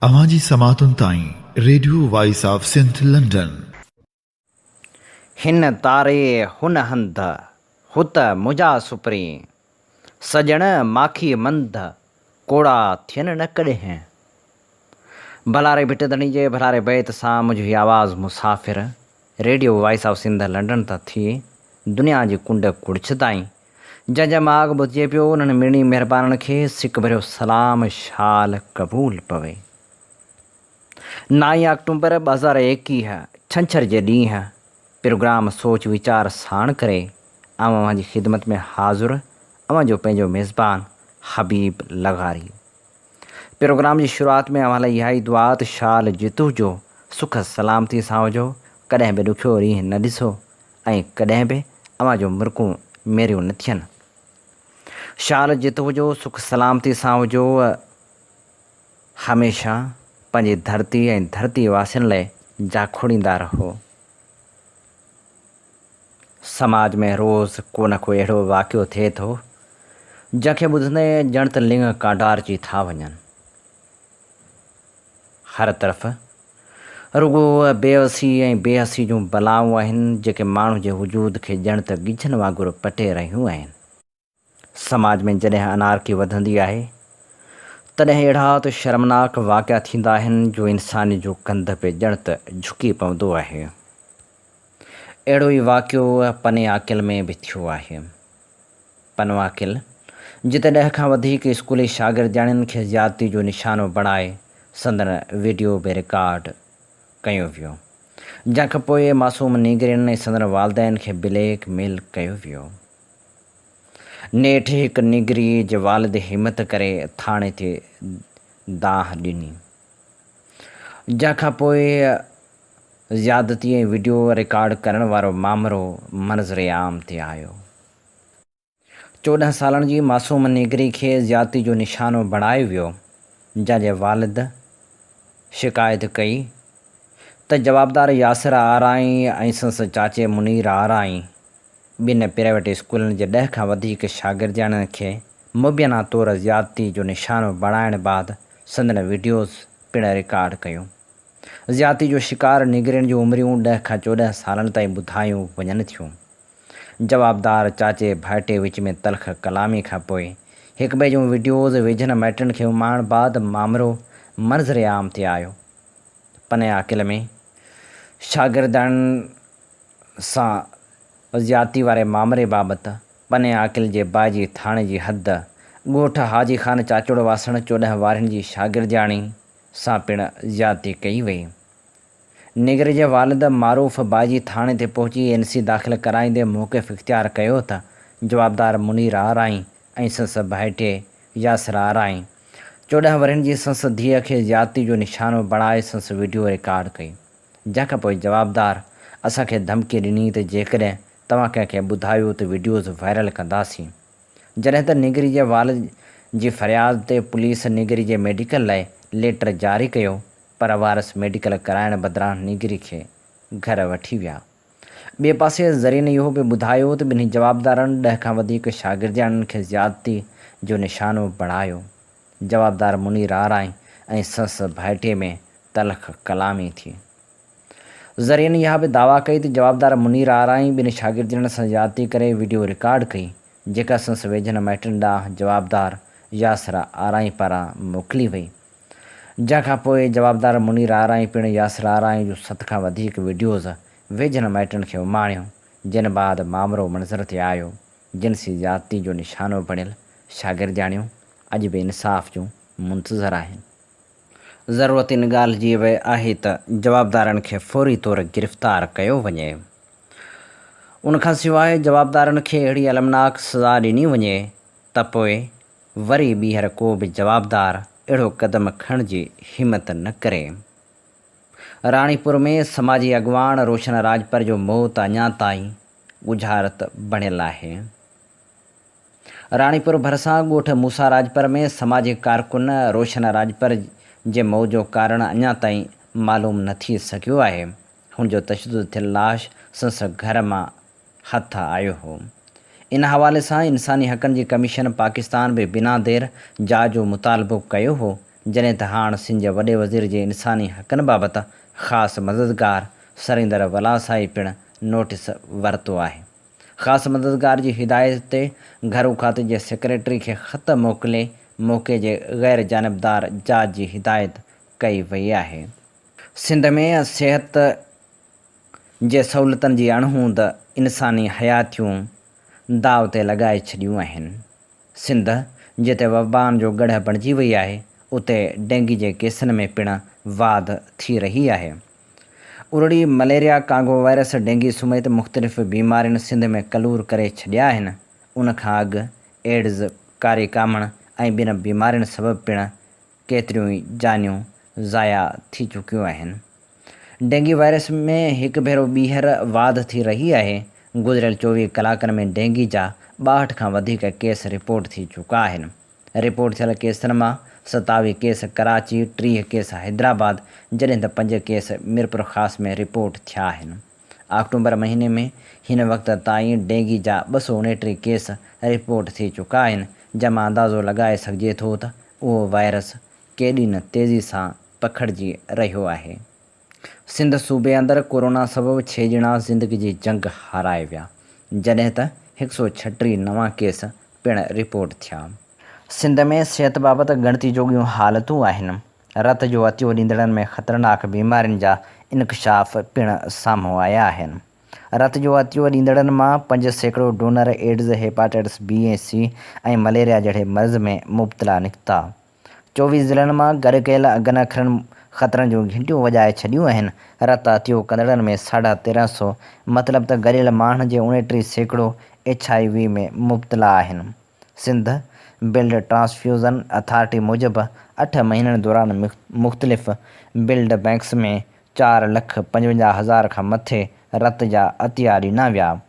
अवांजी समातुन ताईं radio voice of Sindh London. हिन तारे हुन हंध हुत मुंहिंजा सुपरी सजण माखी मंद कोड़ा थियनि न कॾहिं। भलारे भिटदणी जे भलारे बैत सां मुंहिंजी आवाज़ मुसाफ़िर radio voice of Sindh London त थी दुनिया जी कुंड कुड़छ ताईं। जंहिंजा माॻ ॿुधिजे पियो उन्हनि मिड़नी महिरबाननि खे सिक भरियो सलाम शाल क़बूल पवे। 9 अक्टूबर 2021 छंछर जे ॾींहुं प्रोग्राम सोच वीचार साण करे अवां जी ख़िदमत में हाज़ुर अवां जो पंहिंजो मेज़बान हबीब लगारी। प्रोग्राम जी शुरूआति में अवां लाइ इहा ई दुआ त शाल जितू जो सुख सलामती सां हुजो, कॾहिं बि ॾुखियो ॾींहुं न ॾिसो ऐं कॾहिं बि अवां जो मुर्कूं मेरियूं न थियनि। शाल जितू जो सुख सलामती सां हुजो, हमेशह पंहिंजी धरती ऐं धरती वासियुनि लाइ जाखोड़ींदा रहो। समाज में रोज़ को न को अहिड़ो वाक़ियो थिए थो जंहिंखे ॿुधंदे ॼण त लिङ कांडारजी था वञनि। हर तरफ़ रुॻो बेवसी ऐं बेहसी जूं बलाऊं आहिनि जेके माण्हू जे वजूद खे ॼण त ॻिझनि वांगुरु पटे रहियूं आहिनि। समाज में जॾहिं अनारकी वधंदी आहे तॾहिं अहिड़ा त शर्मनाक वाक़िया थींदा आहिनि जो इंसानी जो कंध पे ॼण त झुकी पवंदो आहे। अहिड़ो ई वाक़ियो पने आकिल में बि थियो आहे। पनो आकिल जिते 10 खां वधीक स्कूली शागिर्दियाणियुनि खे ज़्यादती जो निशानो बणाए संदन वीडियो बि रिकॉर्ड कयो वियो, जंहिंखां पोइ मासूम नीगरियुनि ऐं संदन वालदैन खे ब्लैकमेल कयो वियो। नेठ हिकु निगरी जे वालिद हिमत करे थाणे ते दाह ॾिनी, जंहिंखां पोइ ज़्यादती ऐं वीडियो रिकॉर्ड करण वारो मामिलो मंज़र आम ते आयो। 14 सालनि जी मासूम निगरी खे ज़्यादती जो निशानो बणायो वियो, जंहिंजे वालिद शिकायत कई त जवाबदार यासिर आराई ऐं संस चाचे मुनीर आराई ॿिनि प्राइवेट स्कूलनि जे 10 खां वधीक शागिर्दियाणियुनि खे मुबैना तौरु ज़्यादती जो निशानो बणाइण बाद संदन वीडियोज़ पिणु रिकॉर्ड कयो। ज़्यादती जो शिकार निगरियुनि जूं उमिरियूं 10 खां 14 सालनि ताईं ॿुधायूं वञनि थियूं। जवाबदार चाचे भाइटे विच में तलख़ कलामी खां पोइ हिक ॿिए जूं वीडियोज़ वेझनि माइटनि खे उमाइण बाद मामिलो मंज़र आम ते आयो। पने आकिल में शागिर्दनि सां ज़्यादती वारे मामिले बाबति पने आकिल जे बाइजी थाणे जी हद ॻोठ हाजी ख़ान चाचोड़ वासण 14 वारनि जी शागिर्दियाणी सां पिणु ज़्यादती कई वई। निगरी जे वालिद मारूफ़ बाइजी थाणे ते पहुची NC दाख़िल कराईंदे मौक़िफ़ इख़्तियार कयो त जवाबदार मुनीर आराई ऐं संस भाइटे यासिर आराई 14 वरनि जी संस धीअ खे ज़्यादती जो निशानो बणाए संस वीडियो रिकॉर्ड कई, जंहिंखां पोइ जवाबदार असांखे धमकी ॾिनी त जेकॾहिं तव्हां कंहिंखे ॿुधायो त वीडियोज़ वायरल कंदासीं। जॾहिं त निगरी जे वालिद जी फ़रियाद ते पुलिस निगरी जे मेडिकल लाइ लेटर जारी कयो, पर वारस मेडिकल कराइण बदिरां निगरी खे घर वठी विया। ॿिए पासे ज़रीअनि इहो बि ॿुधायो त ॿिन्ही जवाबदारनि 10 खां वधीक शागिर्दियाणियुनि खे ज़्यादती जो निशानो बणायो। जवाबदार मुनीर आराई ऐं संस भाइटे में तलख़ कलामी थी। ज़रीअनि इहा बि दावा कई त जवाबदार मुनीर आराई ॿिनि शागिर्दियुनि सां ज़्यादती करे वीडियो रिकॉर्ड कई, जेका संस वेझनि माइटनि ॾांहुं जवाबदार यासिर आराई पारां मोकिली वई। जंहिंखां पोइ जवाबदार मुनीर आराई पिणु यासिर आराई जूं 7 खां वधीक वीडियोज़ वेझनि माइटनि खे उमाणियो, जिन बाद मामिलो मंज़र ते आयो। जिनसी ज़्यादती जो निशानो बणियल शागिर्दियाणियूं अॼु बि इंसाफ़ जूं मुंतज़र आहिनि। ज़रूरत इन ॻाल्हि जी बि आहे त जवाबदारनि खे फ़ौरी तौरु गिरफ़्तार कयो वञे। उनखां सवाइ जवाबदारनि खे अहिड़ी अलमनाक सज़ा ॾिनी वञे त पोइ वरी ॿीहर को बि जवाबदार अहिड़ो क़दम खणण जी हिमत न करे। राणीपुर में समाजी अॻवान रोशन राजपर जो मौत अञा ताईं ॻुझारत बणियल आहे। राणीपुर भरिसां ॻोठ मूसा राजपर में समाजी कारकुन रोशन राजपर जे मौत जो कारण अञा ताईं मालूम न थी सघियो आहे। हुनजो तशदुद थियल लाश संस घर मां हथ आयो हो। इन हवाले सां इंसानी हक़नि जी कमीशन पाकिस्तान बि बिना देर जांच जो मुतालबो कयो हो, जॾहिं त हाणे सिंध जे वॾे वज़ीर जे इंसानी हक़नि बाबति ख़ासि मददगार सरिंदर वलासाई पिणु नोटिस वरितो आहे। ख़ासि मददगार जी हिदायत ते घरू खाते जे सेक्रेटरी खे ख़त मोकिले मौक़े जे ग़ैर जानबदार जाच जी हिदायत कई वई आहे। सिंध में सिहत जे सहूलियतुनि जी अणहूंद इंसानी हयातियूं दाव ते लॻाए छॾियूं आहिनि। सिंध जिते वबाउनि जो गढ़ बणिजी वई आहे, उते डेंगी जे केसनि में पिणु वाध थी रही आहे। उरड़ी मलेरिया कांगो वायरस डेंगी समेत मुख़्तलिफ़ बीमारियुनि सिंध में कलूर करे छॾिया आहिनि। उन खां अॻु एड्स, कारी कामण ऐं ॿिनि बीमारियुनि सबबु पिणु केतिरियूं ई जानियूं ज़ाया थी चुकियूं आहिनि। डेंगी वायरस में हिकु भेरो ॿीहर वाध थी रही आहे। गुज़िरियल 24 कलाकनि में डेंगी जा 62 खां वधीक केस रिपोर्ट थी चुका आहिनि। रिपोर्ट थियल केसनि मां 27 केस कराची, 30 केस हैदराबाद, जॾहिं त 5 केस मीरपुर ख़ासि में रिपोर्ट थिया आहिनि। अक्टूबर महीने में हिन वक़्त ताईं डेंगी जा 229 केस रिपोर्ट थी चुका आहिनि, जंहिंमां अंदाज़ो लॻाए सघिजे थो त उहो वायरस केॾी न तेज़ी सां पखिड़िजी रहियो आहे। सिंध सूबे अंदरि कोरोना सबबु 6 ॼणा ज़िंदगी जी जंग हाराए विया, जॾहिं त 136 नवां केस पिणु रिपोर्ट थिया। सिंध में सिहत बाबति ॻणती जोॻियूं हालतूं आहिनि। रत जो अतियो ॾींदड़नि में ख़तरनाक बीमारियुनि जा इंकशाफ पिणु साम्हूं आया आहिनि। रत जो अतियो ॾींदड़नि मां 5% डोनर एड्स, हेपाटाइटिस बी ऐं सी ऐं मलेरिया जहिड़े मर्ज़ में मुब्तला निकिता। 24 ज़िलनि मां गॾु कयल अगनि अखरनि ख़तरनि जूं घंटियूं वॼाए छॾियूं आहिनि। रत अतियो कंदड़नि में 1350, मतिलबु त गॾियल माण्हुनि जे 29% HIV में मुब्तला आहिनि। सिंध ब्लड ट्रांसफ्यूज़न अथॉरिटी मूजिबि 8 महीननि दौरान मुख़्तलिफ़ ब्लड बैंक्स में 4,55,000 खां मथे रत जा अतिया ॾिना विया,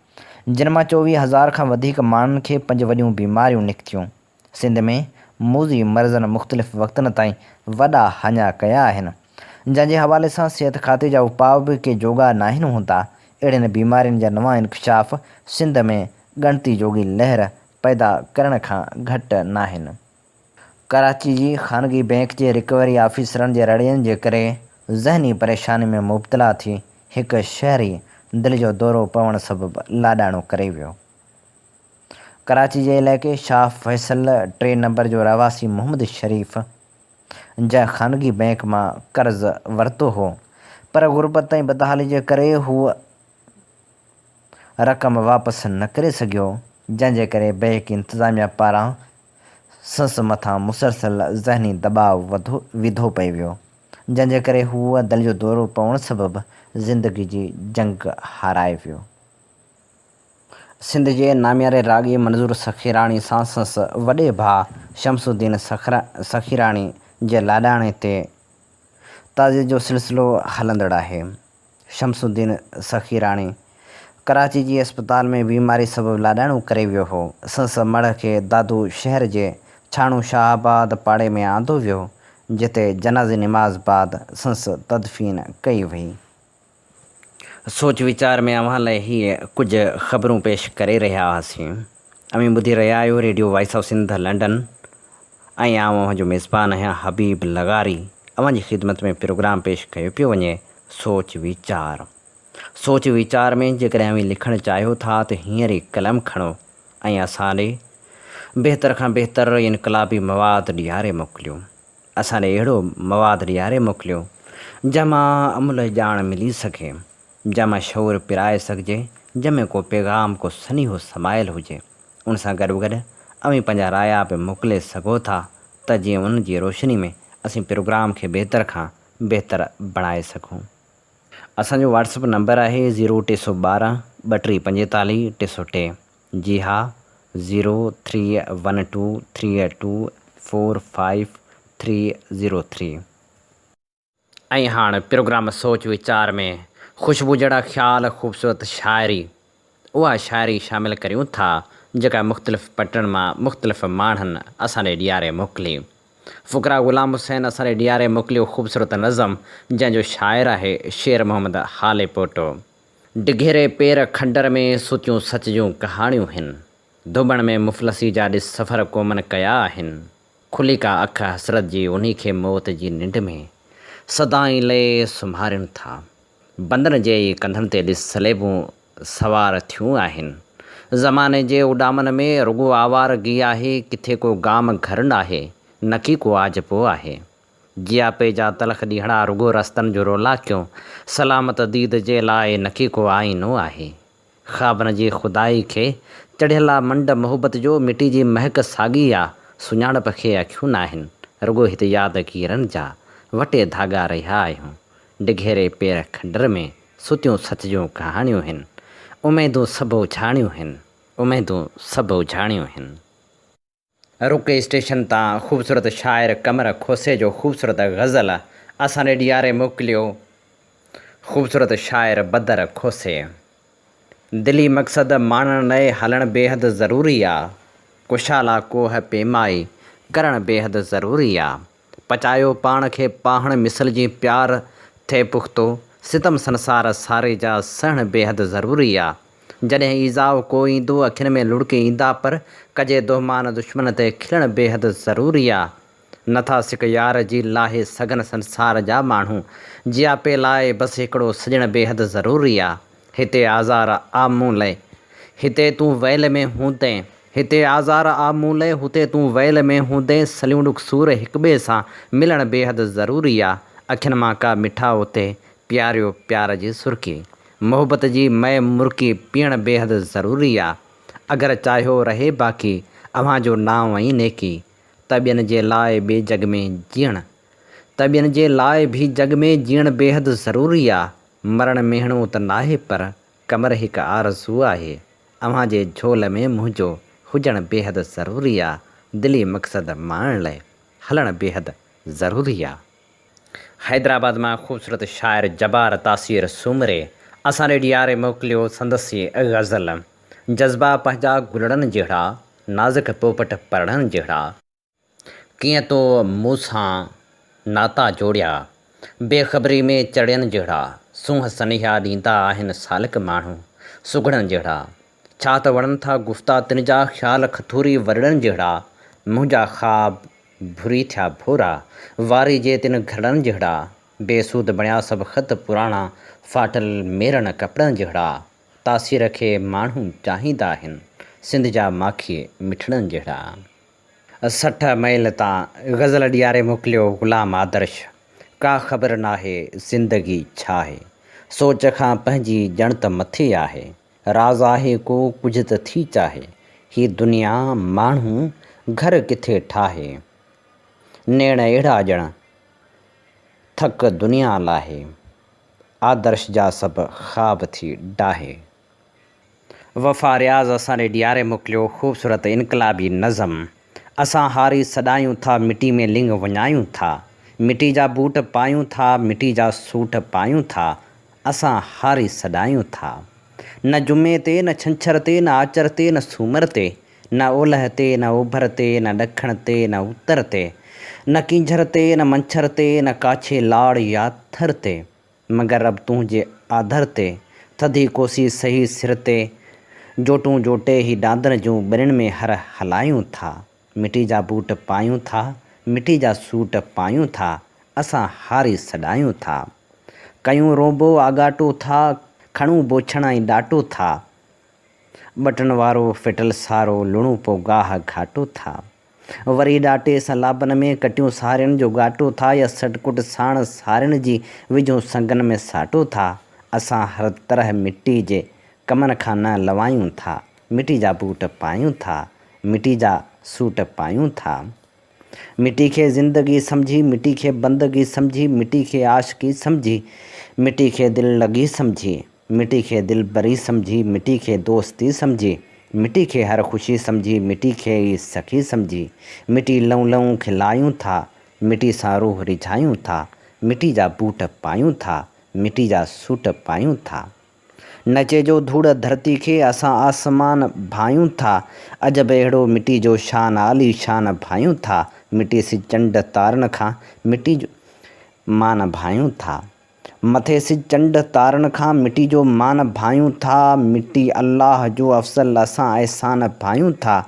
जिन मां 24,000 खां वधीक माण्हुनि खे 5 वॾियूं बीमारियूं निकितियूं। सिंध में मूज़ी मर्ज़नि मुख़्तलिफ़ वक़्तनि ताईं वॾा हाञा कया आहिनि, जंहिंजे हवाले सां सिहत खाते जा उपाउ बि के जोॻा नाहिनि हूंदा। अहिड़ियुनि बीमारियुनि जा नवां इंकशाफ सिंध में ॻणती जोॻी लहर पैदा करण खां घटि नाहिनि। कराची जी ख़ानगी बैंक जे रिकवरी ऑफिसरनि जे रड़ियनि जे करे ज़हनी परेशानी में मुब्तला थी हिकु शहरी दिलि जो दौरो पवण सबबु लाॾाणो करे वियो। कराची जे इलाइक़े शाह फैसल 3 नंबर जो रवासी मोहम्मद शरीफ़, जंहिं ख़ानगी बैंक मां कर्ज़ वरितो हो, पर गुरबत ऐं बदहाली जे करे हू रक़म वापसि न करे सघियो, जंहिंजे करे बैंक इंतिज़ामिया पारां संस मथां मुसलसल ज़हनी दॿाउ विधो पई वियो, जंहिंजे करे हूअ दिलि जो दौरो पवण सबबु ज़िंदगी जी जंग हाराए वियो। सिंध जे नामियारे राॻी मंज़ूर सखीराणी सां संस वॾे भाउ शमसुद्दीन सखीराणी जे लाॾाणे ते ताज़ियत जो सिलसिलो हलंदड़ आहे। शमसुद्दीन सखीराणी कराची जी अस्पताल में बीमारी सबबु लाॾाणो करे वियो हो। संस मढ़ खे दादू शहर जे छाणू शाहबाद पाड़े में आंदो वियो, जिते जनाज़ी निमाज़ बाद संस तदफ़ीन कई वई। सोच वीचार में अव्हां लाइ हीअ कुझु ख़बरूं पेश करे रहिया हुआसीं। अमी ॿुधी रहिया आहियो radio voice of Sindh London, ऐं आउं जो मेज़बान आहियां हबीब लगारी। अव्हां जी ख़िदमत में प्रोग्राम पेश कयो पियो वञे सोच वीचार। सोच वीचार में जेकॾहिं अव्हां लिखणु चाहियो था त हींअर ई कलम खणो ऐं असां ॾे बहितर खां बहितर इनकलाबी मवाद ॾियारे मोकिलियो। असां ॾे अहिड़ो मवाद ॾियारे मोकिलियो जंहिंमां अमुल ॼाण मिली सघे, जंहिंमां शऊर पिराए सघिजे, जंहिंमें को पैगाम, को सनीहो समायल हुजे। उन सां गॾु गॾु अव्हां पंहिंजा राया बि मोकिले सघो था त जीअं उन जी रोशनी में असीं प्रोग्राम खे बहितर खां बहितर बणाए सघूं। असांजो व्हाट्सअप नंबर आहे 0312 3245 303। जी हा, 03123245 ऐं हाणे प्रोग्राम सोच वीचार में ख़ुशबू जहिड़ा ख़्याल, ख़ूबसूरत शाइरी, उहा शाइरी शामिलु करियूं था जेका मुख़्तलिफ़ पटनि मां मुख़्तलिफ़ माण्हुनि असां ॾे ॾियारे मोकिली। फ़ुकरा ग़ुलाम हुसैन असां ॾे ॾियारे मोकिलियो ख़ूबसूरत नज़म, जंहिंजो शाइर आहे शेर मोहम्मद हाले पोटो। डिघेरे पेर खंडर में सुतियूं सच जूं कहाणियूं आहिनि, धुबण में मुफ़लसी जा ॾिस सफ़र क़ौमनि कया आहिनि। खुली का अख हसरत जी उन्हीं खे मौत जी निंड में सदाई ले सुम्हारिनि था। बंदर जे कंधनि ते ॾिस सलेबूं सवार थियूं आहिनि। ज़माने जे उॾामनि में रुॻो आवारगी आहे, किथे को गाम घर न आहे, न की को आजपो आहे। जियापे जा तलख़ ॾींहड़ा रुॻो रस्तनि जो रोलाकियो, सलामत दीद जे लाइ न की को आईनो आहे। ख़्वाबनि जी खुदाई खे चढ़ियल मंड मोहबत जो मिटी जी महक साॻी आहे। सुञाणप खे अखियूं न आहिनि, रुॻो हिते यादगीरनि जा वटे धाॻा रहिया आहियूं। डिघेरे पेर खंडर में सुतियूं सच जूं कहाणियूं आहिनि। उमेदूं सभु उछाणियूं आहिनि, उमेदूं सभु उछाणियूं आहिनि। रुके स्टेशन तां ख़ूबसूरत शाइर कमर खोसे जो ख़ूबसूरत ग़ज़ल असां ॾे ॾियारे मोकिलियो। ख़ूबसूरत शाइर बदर खोसे। दिली मक़सद माणण लाइ हलणु बेहद ज़रूरी आहे। कुशाला कोह पेमाई करणु बेहद ज़रूरी आहे। पचायो पाण खे पाहण मिसल जी प्यार थिए पुख़्तो, सितम संसार सारे जा सहणु बेहद ज़रूरी आहे। जॾहिं ईज़ाउ को ईंदो अखियुनि में लुड़के ईंदा, पर कजे दोहमान दुश्मन ते खिलणु बेहद ज़रूरी आहे। नथा सिक यार जी लाहे सघनि संसार जा माण्हू, जियापे लाइ बसि हिकिड़ो सॼणु बेहद ज़रूरी आहे। हिते आज़ार आ मूं लाइ, हिते तूं वैल में हूंदे, हिते आज़ार आ मूं लाइ, हुते तूं वैल में हूंदे। सलियूं ॾुख सूर हिक ॿिए सां मिलणु बेहद ज़रूरी आहे। अखियुनि मां का मिठा उते प्यारियो प्यार जी सुर्की, मोहबत जी मै मुर्की पीअणु बेहद ज़रूरी आहे। अगरि चाहियो रहे बाक़ी अव्हां जो नाम ऐं नेकी, त ॿियनि जे लाइ ॿिए जग में जीअणु, त ॿियनि जे लाइ बि जग में जीअणु बेहद ज़रूरी आहे। मरण मेहणो त नाहे, पर कमर हिकु आरज़ू आहे। अव्हां जे झोल में मुंहिंजो हुजणु बेहद ज़रूरी आहे। दिली मक़सद माणण लाइ हलणु बेहद ज़रूरी आहे। हैदराबाद मां ख़ूबसूरत शाइर जबार तासीर सूमरे असां ॾे ॾियारे मोकिलियो संदसि ग़ज़ल। जज़्बा पंहिंजा गुलड़नि जहिड़ा, नाज़ुक पोपट परणनि जहिड़ा। कीअं तो मूंसां नाता जोड़िया, बेख़बरी में चढ़ियनि जहिड़ा। सूंहं सनिहा ॾींदा आहिनि सालिक माण्हू, सुघड़नि जहिड़ा। छा त वणनि था गुफ़्ता तिन जा ख़्याल खथूरी वरड़नि जहिड़ा। मुंहिंजा ख़्वाब भुरी थिया भोरा, वारी जे तिन घरड़नि जहिड़ा। बेसूद बणिया सभु ख़त पुराणा, फाटल मेरन कपिड़नि जहिड़ा। तासीर खे माण्हू चाहींदा आहिनि, सिंध जा माखी मिठड़नि जहिड़ा। 60 मैल तां ग़ज़ल ॾियारे मोकिलियो ग़ुलाम आदर्श। का ख़बर नाहे ज़िंदगी छा आहे, सोच खां पंहिंजी ॼण त मथे आहे। राज़ आहे को कुझु त थी चाहे, ही दुनिया माण्हू घर किथे ठाहे। नेण अहिड़ा ॼण थक दुनिया लाहे, आदर्श जा सभु ख़्वाब थी डाहे। वफ़ा रियाज़ असां ॾे ॾियारे मोकिलियो ख़ूबसूरत इनक़लाबी नज़म। असां हारी सॾायूं था, मिटी में लिंग वञायूं था। मिटी जा बूट पायूं था, मिटी जा सूट पायूं था। असां हारी सॾायूं था। न जुमे ते, न छंछर ते, न आचर ते, न सूमर ते, न ओलह ते, न ओभर ते, न ॾखण ते, न उत्तर ते, न कींझर ते, न मंछर ते, न काछे लाड़ या थर ते। मगर रब तुंहिंजे आधर ते, थधी कोसी सही सिर ते। जोटूं जोटे ही डांदर जूं ॿिन्हिनि में हर हलायूं था। मिटी जा बूट पायूं था, मिटी जा सूट पायूं था। असां हारी सॾायूं था। कयूं रोबो आगाटो था, खणूं बोछण ऐं ॾाटो था। बटन वारो फिटल सारो, लुणूं पोइ गाह घाटो था। वरी ॾाटे सां लाबनि में कटियूं सारियुनि जो घाटो था, या सटकुट साण सारियुनि जी विझूं संगनि में साटो था। असां हर तरह मिटी जे कमनि खां न लवायूं था। मिटी जा बूट पायूं था, मिटी जा सूट पायूं था। मिटी खे ज़िंदगी सम्झी, मिटी खे बंदगी सम्झी, मिटी खे आशिकी सम्झी, मिटी खे दिलि लॻी सम्झी, मिटी खे दिलि बरी सम्झी, मिटी खे दोस्ती सम्झी, मिटी खे हर ख़ुशी सम्झी, मिटी खे ई सखी सम्झी। मिटी लऊं लऊं खिलायूं था, मिटी सां रूह रिझायूं था। मिटी जा बूट पायूं था, मिटी जा सूट पायूं था। नचे जो धूड़ धरती खे, असां आसमान भायूं था। अजब अहिड़ो मिटी जो शान आली शान भायूं था। मिटी सिज चंड तारनि खां मिटी जो मान भायूं था। मथे सिज चंड तारनि खां मिटी जो मान भायूं था। मिटी अल्लाह जो अफ़ज़ल असां अहसान भायूं था।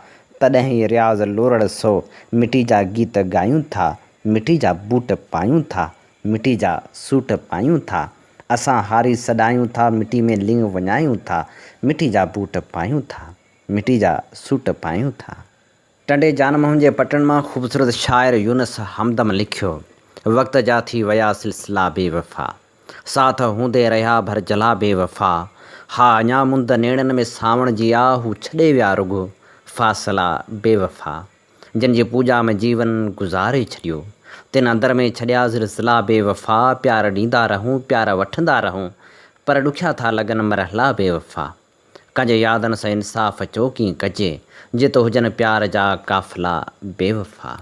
त तॾहिं ई रियाज़ लोरड़ सो मिटी जा गीत ॻायूं था, मिटी जा बूट पायूं था, मिटी जा सूट पायूं था। असां हारी सॾायूं था, मिटी में लिंग वञायूं था, मिटी जा बूट पायूं था, मिटी जा सूट पायूं था। टंडे जानमोहन जे पटन मां ख़ूबसूरत शाइर यूनुस हमदम लिखियो, वक़्त जा थी विया सिलसिला बेवफ़ा, साथ हूंदे रहिया भर जला बेवफ़ा। हा अञा मुंद नेणनि में सावण जी आ, हू छॾे विया रुॻो फ़ासिला बेवफ़ा। जिन जी पूॼा में जीवन गुज़ारे छॾियो, तिन अंदर में छॾिया सिलसिला बेवफ़ा। प्यार ॾींदा रहूं, प्यार वठंदा रहूं, पर ॾुखिया था लॻनि मरहला बेवफ़ा। कंहिंजे यादनि सां इंसाफ़ चौकी कजे, जितो हुजनि प्यार जा काफ़िला बेवफ़ा।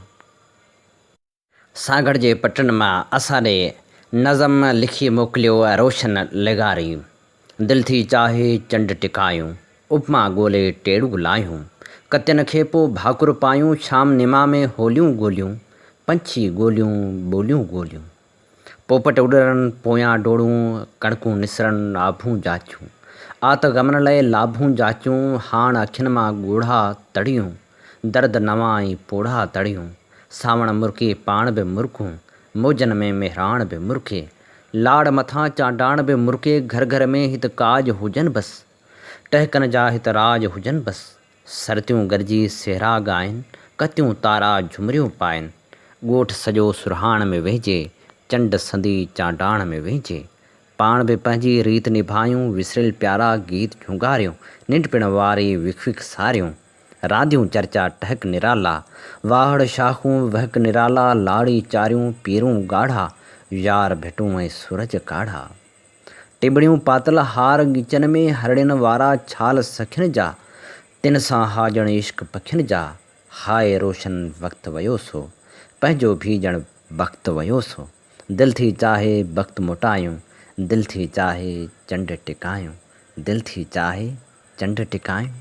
सागड़ जे पटन मां असां ॾे नज़म लिखी मोकिलियो रोशन लिगारी। दिलि थी चाहे चंड टिकायूं, उपमा ॻोल्हे टेड़ू लायूं, कतियुनि खे पोइ भाकुर पायूं, शाम निमा में होलियूं ॻोल्हियूं, पंछी ॻोल्हियूं ॿोलियूं ॻोल्हियूं। पोपट उॾरनि पोयां डोड़ूं, कणकूं निसरनि आभूं जाचूं, आत गमन लाइ लाभूं जाचूं। हाण अखियुनि मां ॻोढ़ा तड़ियूं, दर्द नवां ई पोढ़ा तड़ियूं। सावण मुर्की पाण बि मुर्कूं, मौजनि में मेहराण बि मुर्के, लाड़ मथां चांडाण बि मुर्के। घर घर में हित काज हुजनि बसि, टहकनि जा हित राज हुजनि बसि। सरतियूं गॾिजी सेहरा ॻाइनि, कतियूं तारा झुमरियूं पाइनि। ॻोठ सॼो सुरहाण में वेहिजे, चंड संदी चांडाण में वेहिजे। पाण बि पंहिंजी रीत निभायूं, विसरियल प्यारा गीत झुंगारियूं, निंढपिण वारी विख विख सारियूं। रांदियूं चर्चा टहक निराला, वाहड़ शाखूं वहक निराला। लाड़ी चारियूं पीरूं ॻाढ़ा, यार भिटूं ऐं सूरज काढ़ा। टिबड़ियूं पातल हार ॻिचनि में, हरड़ियुनि वारा छाल सखियुनि जा, तिन सां हाजण इश्क पखियुनि जा। हाय रोशन वक़्तु वियो सो, पंहिंजो भी ॼण वक़्तु वियो सो। दिलि थी चाहे वक़्तु मोटायूं, दिलि थी चाहे चंड टिकायूं, दिलि थी चाहे चंड टिकायूं।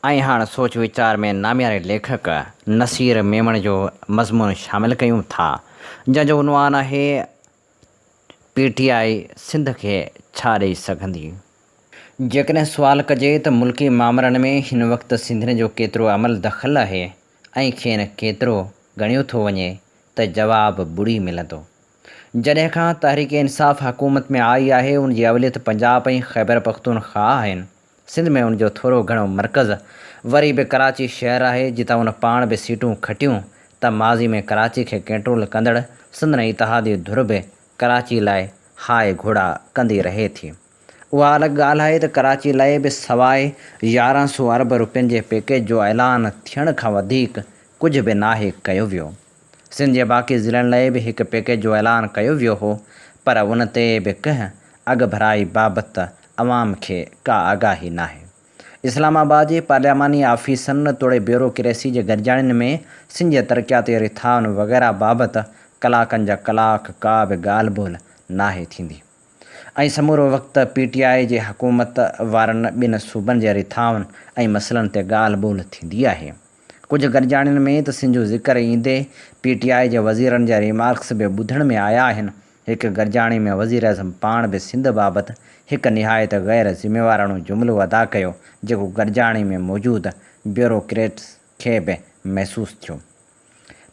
ऐं हाणे सोच वीचार में नामियारे लेखक नसीर मेमण जो मज़मून शामिलु कयूं था, जंहिंजो उनवान आहे PTI सिंध खे छा ॾेई सघंदी। जेकॾहिं सुवालु कजे त मुल्की मामलनि में हिन वक़्तु सिंधियुनि जो केतिरो अमल दख़ल आहे ऐं खेनि केतिरो ॻणियो थो वञे, त जवाबु ॿुड़ी मिलंदो। जॾहिं खां तहरीक इंसाफ़ हुकूमत में आई आहे, उनजी अवलियत पंजाब ऐं ख़ैबर पख्तूनख्वा आहिनि। सिंध में उनजो थोरो घणो मर्कज़ वरी बि कराची शहरु आहे, जितां उन पाण बि सीटूं खटियूं त माज़ी में कराची खे कंट्रोल कंदड़ सिंध इतिहादी धुर बि कराची लाइ हाय घोड़ा कंदी रहे थी। उहा अलॻि ॻाल्हि आहे त कराची लाइ बि सवाइ 1100 अरब रुपयनि जे पैकेज जो ऐलान थियण खां वधीक कुझु बि नाहे कयो वियो। सिंध जे बाक़ी ज़िलनि लाइ बि हिकु पैकेज जो ऐलान कयो वियो हो, पर उन ते बि कंहिं अघ भराई बाबति अवाम खे का आगाही नाहे। इस्लामाबाद जे पार्लियामानी आफ़ीसनि तोड़े ब्यूरोक्रेसी जे गॾिजाणियुनि में सिंध जे तरक़ियाती रिथाउनि वग़ैरह बाबति कलाकनि जा कलाक का बि ॻाल्हि ॿोल नाहे थींदी। ऐं समूरो वक़्तु PTI जे हुकूमत वारनि ॿिनि सूबनि जे रिथाउनि ऐं मसइलनि ते ॻाल्हि ॿोल थींदी आहे। कुझु गॾिजाणियुनि में त सिंध जो ज़िक्र ईंदे PTI जे वज़ीरनि जा रिमार्क्स बि ॿुधण में आया आहिनि। हिकु गॾिजाणी में वज़ीर अज़म पाण बि सिंध बाबति हिकु निहायत ग़ैर ज़िम्मेवाराणो जुमिलो अदा कयो, जेको गॾिजाणी में मौजूदु ब्यूरोक्रेट्स खे बि महसूसु थियो।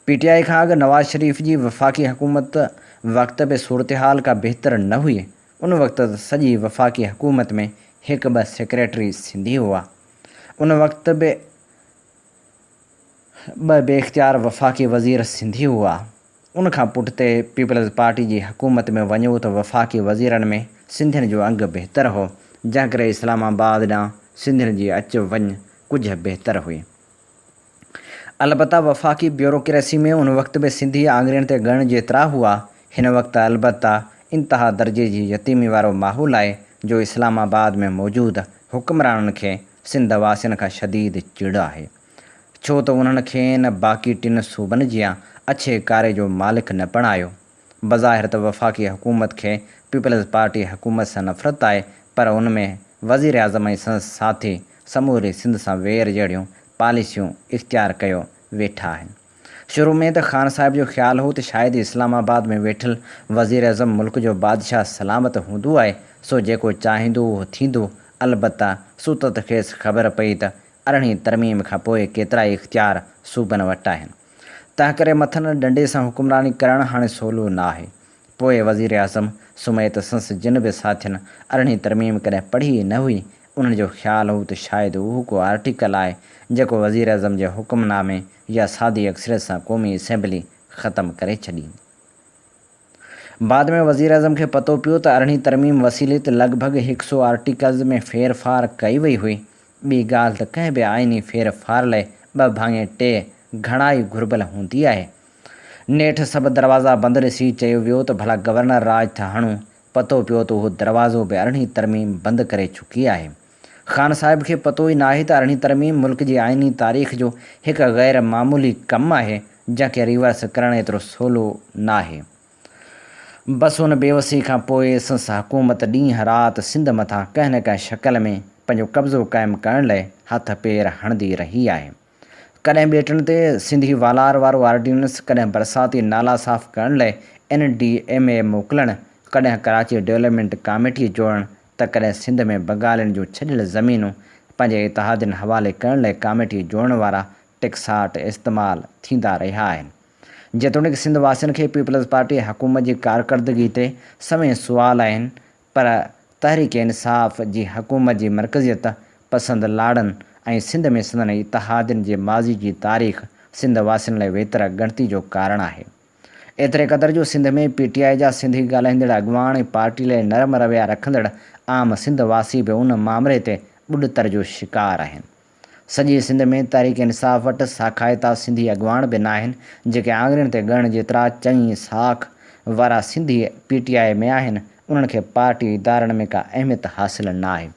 PTI खां अॻु नवाज़ शरीफ़ जी वफ़ाक़ी हुकूमत वक़्तु बि सूरत हाल का बहितर न हुई। उन वक़्तु त सॼी वफ़ाक़ी हुकूमत में हिकु ॿ सेक्रेटरी सिंधी हुआ। उन वक़्तु बि ॿ बेइख़्तियार वफ़ाक़ी वज़ीर सिंधी हुआ। उनखां पुठिते पीपल्स पार्टी जी हुकूमत में वञो त वफ़ाक़ी वज़ीरनि में सिंधियुनि जो अंगु बहितर हो, जंहिं करे इस्लामाबाद ॾांहुं सिंधियुनि जी अचु वञु कुझु बहितर हुई। अलबत्ता वफ़ाक़ी ब्यूरोक्रेसी में उन वक़्तु बि सिंधी आङिरियुनि ते ॻणण जेतिरा हुआ। हिन वक़्तु अलबत्ता इंतिहा दर्जे जी यतीमी वारो माहौल आहे, जो इस्लामाबाद में मौजूदु हुक्मराननि खे सिंध वासियुनि खां शदीद चिड़ आहे, छो त उन्हनि खेनि बाक़ी टिनि सूबनि जियां अच्छे कारे जो मालिक न बणायो। बज़ाहिर त वफ़ाक़ी हुकूमत खे पीपल्स पार्टी हुकूमत सां नफ़रत आहे, पर उन में वज़ीर आज़म ऐं संदसि साथी समूरे सिंध सां वेर जहिड़ियूं पॉलिसियूं इख़्तियार कयो वेठा आहिनि। शुरू में त ख़ान साहिब जो ख़्यालु हो त शायदि इस्लामाबाद में वेठल वज़ीर आज़म मुल्क जो बादशाह सलामत हूंदो आहे, सो जेको चाहींदो उहो थींदो। अलबत्ता सूतत खेसि ख़बर पई त अरिड़हीं तरमीम खां पोइ केतिरा ई इख़्तियार सूबनि वटि आहिनि। तंहिं करे मथनि डंडे सां हुकुमरानी करणु हाणे सवलो न आहे। पोइ वज़ीर आज़म सुमेत संस जिन बि साथियुनि अरिड़हीं तरमीम कॾहिं पढ़ी न हुई, उन्हनि जो ख़्यालु हो त शायदि उहो को आर्टिकल आहे जेको वज़ीर आज़म जे हुकुमनामे या सादी अक्सरियत सां क़ौमी असेंबली ख़तमु करे छॾी। बाद में वज़ीर आज़म खे पतो पियो त अरिड़हीं तरमीम वसीले ते लॻभॻि 100 आर्टिकल्स में फेरफार कई वई हुई। ॿी ॻाल्हि त कंहिं बि आइनी फेरफार लाइ 2 भाङे 3 घणाई घुर्बल हूंदी आहे। नेठि सभु दरवाज़ा बंदि ॾिसी चयो वियो त भला गवर्नर राज था हणूं। पतो पियो त उहो दरवाज़ो बि अरिड़हीं तरमीम बंदि करे चुकी आहे। ख़ान साहिब खे पतो ई नाहे त अरिड़हीं तरमीम मुल्क जी आइनी तारीख़ जो हिकु ग़ैर मामूली कमु आहे जंहिंखे रिवर्स करणु एतिरो सवलो न आहे। बसि हुन बेवसी खां पोइ संस हुकूमत ॾींहुं राति सिंध मथां कंहिं न कंहिं शक्ल में पंहिंजो कब्ज़ो क़ाइमु करण लाइ हथ पेर हणंदी रही आहे। कॾहिं ॿेटनि ते सिंधी वालार वारो आर्डीनेंस, कॾहिं बरसाती नाला साफ़ करण लाइ NDMA मोकिलणु, कॾहिं कराची डेवलपमेंट कमेटी जोड़णु, त कॾहिं सिंध में बंगालियुनि जूं छॾियल ज़मीनूं पंहिंजे इतिहादियुनि हवाले करण लाइ कमेटी जोड़ण वारा टिकसाट इस्तेमालु थींदा रहिया आहिनि। जेतोणीकि सिंध वासियुनि खे पीपल्स पार्टी हुकूमत जी कारकर्दगी ते सवें सुवाल आहिनि, पर तहरीक इंसाफ़ जी हुकूमत जी मरकज़ियत पसंदि लाड़नि ऐं सिंध में संदनि इतिहादियुनि जे माज़ी जी तारीख़ सिंध वासियुनि लाइ वेतर ॻणती जो कारण आहे। एतिरे क़दुरु जो सिंध में PTI जा सिंधी ॻाल्हाईंदड़ अॻुवाण ऐं पार्टी लाइ नरम रवैया रखंदड़ आम सिंध वासी बि उन मामले ते ॿुॾतर जो शिकार आहिनि। सॼी सिंध में तहरीक इंसाफ़ वटि साक़ाइता सिंधी अॻुवाण बि न आहिनि जेके आङुरियुनि ते ॻणण जेतिरा चङी साख वारा सिंधी PTI में आहिनि। उन्हनि खे पार्टी इदारनि में का अहमियत हासिलु न आहे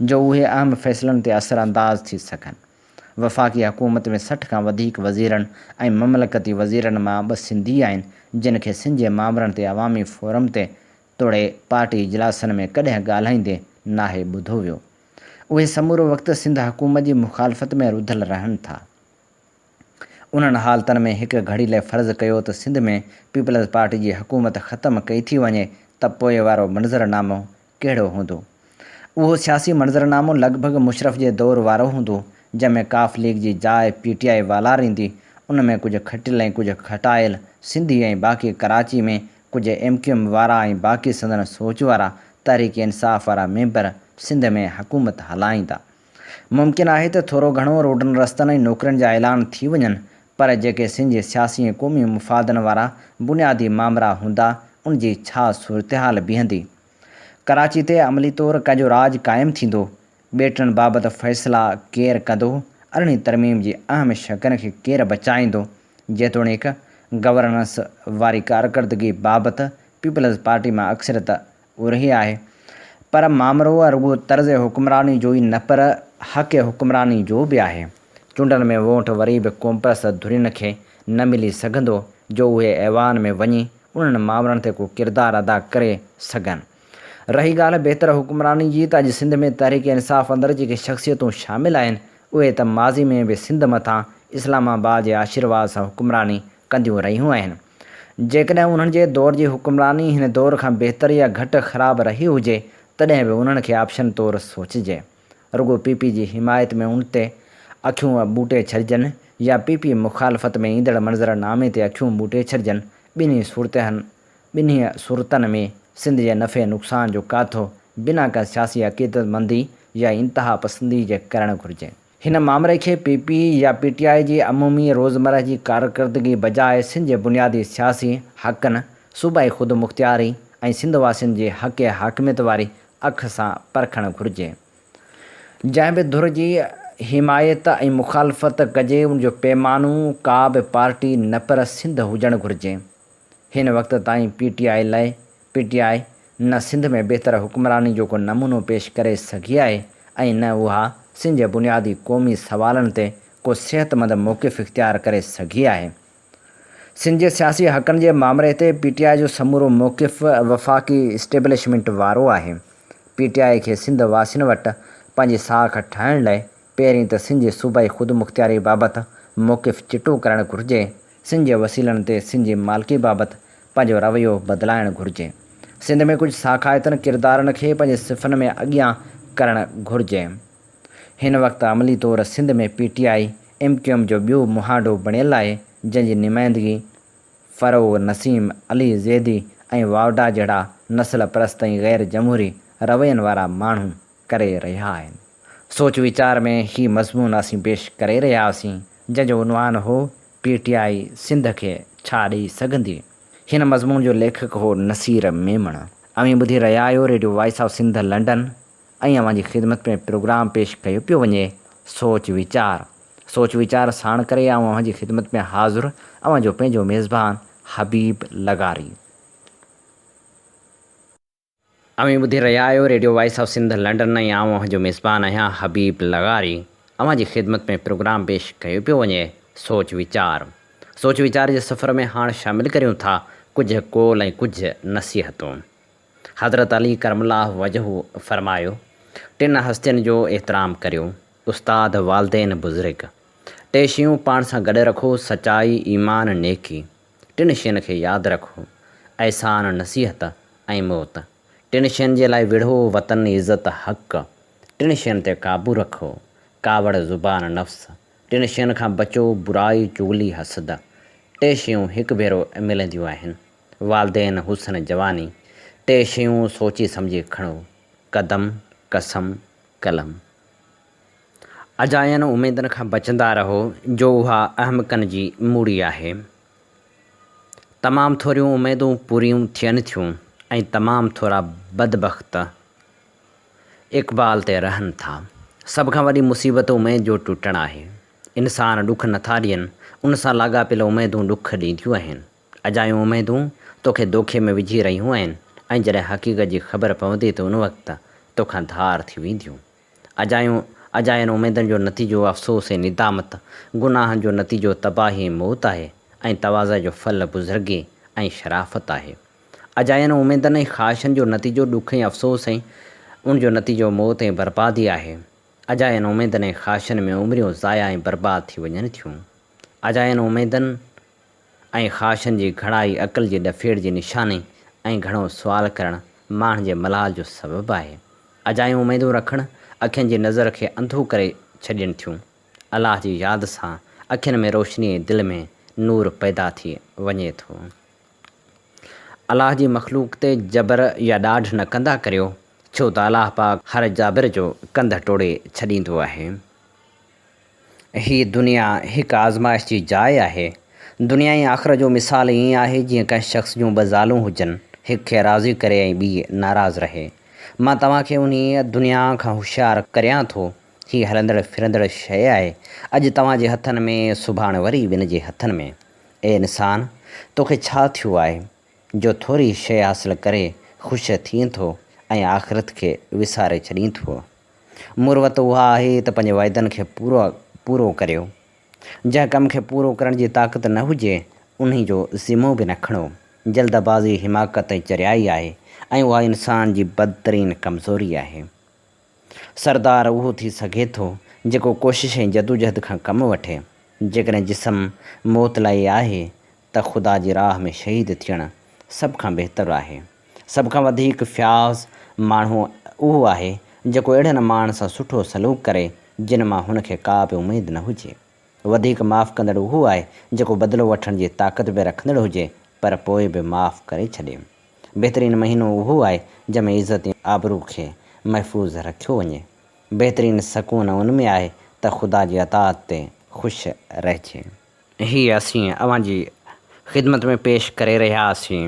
जो उहे अहम फ़ैसिलनि ते असरअंदाज़ थी सघनि। वफ़ाक़ी हुकूमत में 60 खां वधीक वज़ीरनि ऐं ममलकती वज़ीरनि मां 2 सिंधी आहिनि, जिन खे सिंध जे मामलनि ते अवामी फोरम ते तोड़े पार्टी इजलासनि में कॾहिं ॻाल्हाईंदे नाहे ॿुधो वियो। उहे समूरो वक़्तु सिंध हुकूमत जी मुखालफ़त में रुधल रहनि था। उन्हनि हालतनि में हिकु घड़ी लाइ फ़र्ज़ु कयो त सिंध में पीपल्स पार्टी जी हुकूमत ख़तमु कई थी वञे त पोइ वारो मंज़रनामो कहिड़ो हूंदो। उहो सियासी मंज़रनामो लॻभॻि मुशरफ़ जे दौर वारो हूंदो, जंहिंमें काफ लीग जी जाइ PTI वालारींदी। उन में कुझु खटियल ऐं कुझु खटायल सिंधी ऐं बाक़ी कराची में कुझु MQM वारा ऐं बाक़ी संदन सोच वारा तहरीक इंसाफ़ वारा मेंबर सिंध में हुकूमत हलाईंदा। मुमकिन आहे त थोरो घणो रोडनि रस्तनि ऐं नौकरियुनि जा ऐलान थी वञनि, पर जेके सिंध जे सियासी ऐं क़ौमी मुफ़ादनि वारा बुनियादी मामला हूंदा, उन जी छा सूरतहाल बीहंदी। कराची ते अमली तौरु कंहिंजो राज क़ाइमु थींदो। ॿेटनि बाबति फ़ैसिला केरु कंदो। अरिड़हीं तरमीम जी अहम शकनि खे केरु बचाईंदो। जेतोणीकि गवर्नेंस वारी कारकर्दगी बाबति पीपल्स पार्टी मां अक्सरियत उरही आहे, पर मामिरो रुॻो तर्ज़ हुकुमरानी जो ई न पर हक़ हुकुमरानी जो बि आहे। चूंडनि में वोट वरी बि कॉम्प्रेस धुरियुनि खे न मिली सघंदो जो उहे ऐवान में वञी उन्हनि मामलनि ते को किरदारु अदा करे सघनि। रही ॻाल्हि बहितर हुकुमरानी जी, त अॼु सिंध में तहरीक इंसाफ़ अंदरि जेके शख़्सियतूं शामिलु आहिनि, उहे त माज़ी में बि सिंध मथां इस्लामाबाद जे आशीर्वाद सां हुकुमरानी कंदियूं रहियूं आहिनि। जेकॾहिं उन्हनि जे दौर जी हुकुमरानी हिन दौर खां बहितर या घटि ख़राबु रही हुजे, तॾहिं बि उन्हनि खे ऑप्शन तौरु सोचिजे। रुॻो PP जी हिमायत में उन ते अखियूं ॿूटे छॾिजनि या PP मुखालफ़त में ईंदड़ मंज़रनामे ते अखियूं ॿूटे छॾिजनि। ॿिन्ही सूरतनि में सिंध जे नफ़े नुक़सान जो काथो बिना का सियासी अक़ीदतमंदी या इंतिहा पसंदी जे करणु घुरिजे। हिन मामले खे PP या PTI जी अमूमी रोज़मरह जी कारकर्दगी बजाए सिंध जे बुनियादी सियासी हक़नि, सूबाई ख़ुदि मुख़्तियारी ऐं सिंध वासियुनि जे हक़ हाकिमियत वारी अख सां परखणु घुरिजे। जंहिं बि धुर जी हिमायत ऐं मुखालफ़त कजे, उनजो पैमानो का बि पार्टी न पर सिंध हुजणु घुरिजे। हिन वक़्त ताईं PTI न सिंध में बहितर हुकुमरानी जो को नमूनो पेश करे सघी आहे ऐं न उहा सिंध जे बुनियादी क़ौमी सवालनि ते को सिहतमंद मौक़िफ़ इख़्तियार करे सघी आहे। सिंध जे सियासी हक़नि जे मामले ते PTI जो समूरो मौक़िफ़ वफ़ाक़ी इस्टेब्लिशमेंट वारो आहे। PTI खे सिंध वासियुनि वटि पंहिंजी साख ठाहिण लाइ पहिरीं त सिंध जी सूबाई ख़ुदि मुख़्तियारी बाबति मौक़िफ़ चिटो करणु घुरिजे। सिंध जे वसीलनि ते सिंध जी मालिकी बाबति पंहिंजो रवैयो बदिलाइणु घुरिजे। सिंध में कुझु साक़ाइतनि किरदारनि खे पंहिंजे सिफ़नि में अॻियां करणु घुरिजे। हिन वक़्तु अमली तौरु सिंध में PTI MQM जो ॿियो मुहांडो बणियल आहे, जंहिंजी नुमाइंदगी फ़रोग़ नसीम अली ज़ैदी ऐं वावडा जहिड़ा नस्ल परस्त ऐं ग़ैर जमहूरी रवैयनि वारा माण्हू करे रहिया आहिनि। सोच वीचार में ही मज़मून असीं पेश करे रहिया हुआसीं, जंहिंजो उनवान हो PTI सिंध खे छा ॾेई सघंदी। हिन मज़मून जो लेखक हो नसीर मेमण। अव्हीं ॿुधी रहिया आहियो radio voice of Sindh London ऐं अव्हांजी ख़िदमत में प्रोग्राम पेश कयो पियो वञे सोच वीचार। सोच वीचार साण करे अव्हांजी ख़िदमत में हाज़िर अव्हांजो पंहिंजो मेज़बान हबीब लगारी। अव्हीं ॿुधी रहिया आहियो radio voice of Sindh London ऐं अव्हांजो मेज़बान आहियां हबीब लगारी। अव्हांजी ख़िदमत में प्रोग्राम पेश कयो पियो वञे सोच वीचार। सोच वीचार जे सफ़र में हाणे शामिलु करियूं था कुझु कौल ऐं कुझु नसीहतूं। हज़रत अली करमल्लाह वजहू फ़रमायो, टिनि हस्तियुनि जो एहतराम करियो, उस्ताद, वालदेन, बुज़ुर्ग। टे शयूं पाण सां गॾु रखो, सचाई, ईमान, नेकी। टिनि शयुनि खे यादि रखो, अहसान, नसीहत ऐं मौत। टिनि शयुनि जे लाइ विढ़ो, वतन, इज़त, हक़। टिनि शयुनि ते क़ाबू रखो, कावड़, ज़ुबान, नफ़्स। टिनि शयुनि खां बचो, बुराई, चुगली, हसद। टे शयूं हिकु भेरो मिलंदियूं आहिनि, वालदेन, हुस्न, जवानी। टे शयूं सोची सम्झी खणो, क़दम, कसम, कलम। अजायन उमेदनि खां बचंदा रहो, जो उहा अहमकनि जी मूड़ी आहे। तमामु थोरियूं उमेदूं पूरियूं थियनि थियूं ऐं तमामु थोरा बदबख़्त इक़बाल ते रहनि था। सभ खां वॾी मुसीबत उमेद जो टुटणु आहे। इंसान ॾुख नथा ॾियनि, उन सां लाॻापियल उमेदूं ॾुख ॾींदियूं आहिनि। अजायूं उमेदूं तोखे दोखे में विझी रहियूं आहिनि ऐं जॾहिं हक़ीक़त जी ख़बर पवंदी त उन वक़्तु तोखां धार थी वेंदियूं। अजायनि उमेदनि जो नतीजो अफ़सोस ऐं निदामत, गुनाहनि जो नतीजो तबाही ऐं मौत आहे ऐं तवाज़ा जो फल बुज़ुर्गी ऐं शराफ़त आहे। अजायनि उमेदनि ऐं ख़्वाहिशनि जो नतीजो ॾुख ऐं अफ़सोस ऐं उन जो नतीजो मौत ऐं बर्बादी आहे। अजायनि उमेदनि ऐं ख़्वाहिशनि में उमिरियूं ज़ाया ऐं बर्बाद थी वञनि थियूं। अजायनि उमेदनि ऐं ख़्वाहिशनि जी घणाई अक़ल जी ॾफेड़ जी निशानी ऐं घणो सुवाल करणु माण्हुनि जे मलाल जो सबबु आहे। अजायूं उमेदूं रखणु अखियुनि जी नज़र खे अंधो करे छॾनि थियूं। अलाह जी यादि सां अखियुनि में रोशनी ऐं दिलि में नूर पैदा थी वञे थो। अलाह जी मख़लूक़ ते जबर या ॾाढ न कंदा करियो, छो त अलाह पाक हर जाबिर जो कंध टोड़े छॾींदो आहे। हीअ दुनिया हिकु आज़माइश जी जाइ आहे। दुनिया ऐं आख़िरत जो मिसाल ईअं आहे जीअं कंहिं शख़्स जूं ॿ ज़ालूं हुजनि, हिक खे राज़ी करे ऐं ॿी नाराज़ रहे। मां तव्हांखे उन दुनिया खां होशियारु करियां थो। हीअ हलंदड़ फिरंदड़ शइ आहे, अॼु तव्हांजे हथनि में, सुभाणे वरी ॿिन जे हथनि में। ए इंसान, तोखे छा थियो आहे जो थोरी शइ हासिलु करे ख़ुशि थीं थो ऐं आख़िरत खे विसारे छॾीं थो। मुरवत उहा आहे त पंहिंजे वाइदनि खे पूरो करियो। जंहिं कम खे पूरो करण जी ताक़त न हुजे, उन्ही जो ज़िमो बि न खणो। जल्दबाज़ी हिमाकत ऐं चरियाई आहे ऐं उहा इंसान जी बदतरीन कमज़ोरी आहे। सरदार उहो थी सघे थो जेको कोशिश ऐं जदोजहद खां कमु वठे। जेकॾहिं जिस्म मौत लाइ आहे त ख़ुदा जी राह में शहीद थियणु सभ खां बहितरु आहे। सभ खां वधीक फ़याज़ माण्हू उहो आहे जेको अहिड़नि माण्हुनि सां सुठो सलूक करे जिन मां हुनखे का बि उमेद न हुजे। वधीक माफ़ु कंदड़ उहो आहे जेको बदिलो वठण जी ताक़त बि रखंदड़ हुजे पर पोइ बि माफ़ु करे छॾे। बहितरीनु महीनो उहो आहे जंहिंमें इज़त ऐं आबरू खे महफ़ूज़ रखियो वञे। बहितरीनु सकून उन में आहे त ख़ुदा जी अताअत ते ख़ुशि रहिजे। हीअ असीं अव्हांजी ख़िदमत में पेश करे रहिया हुआसीं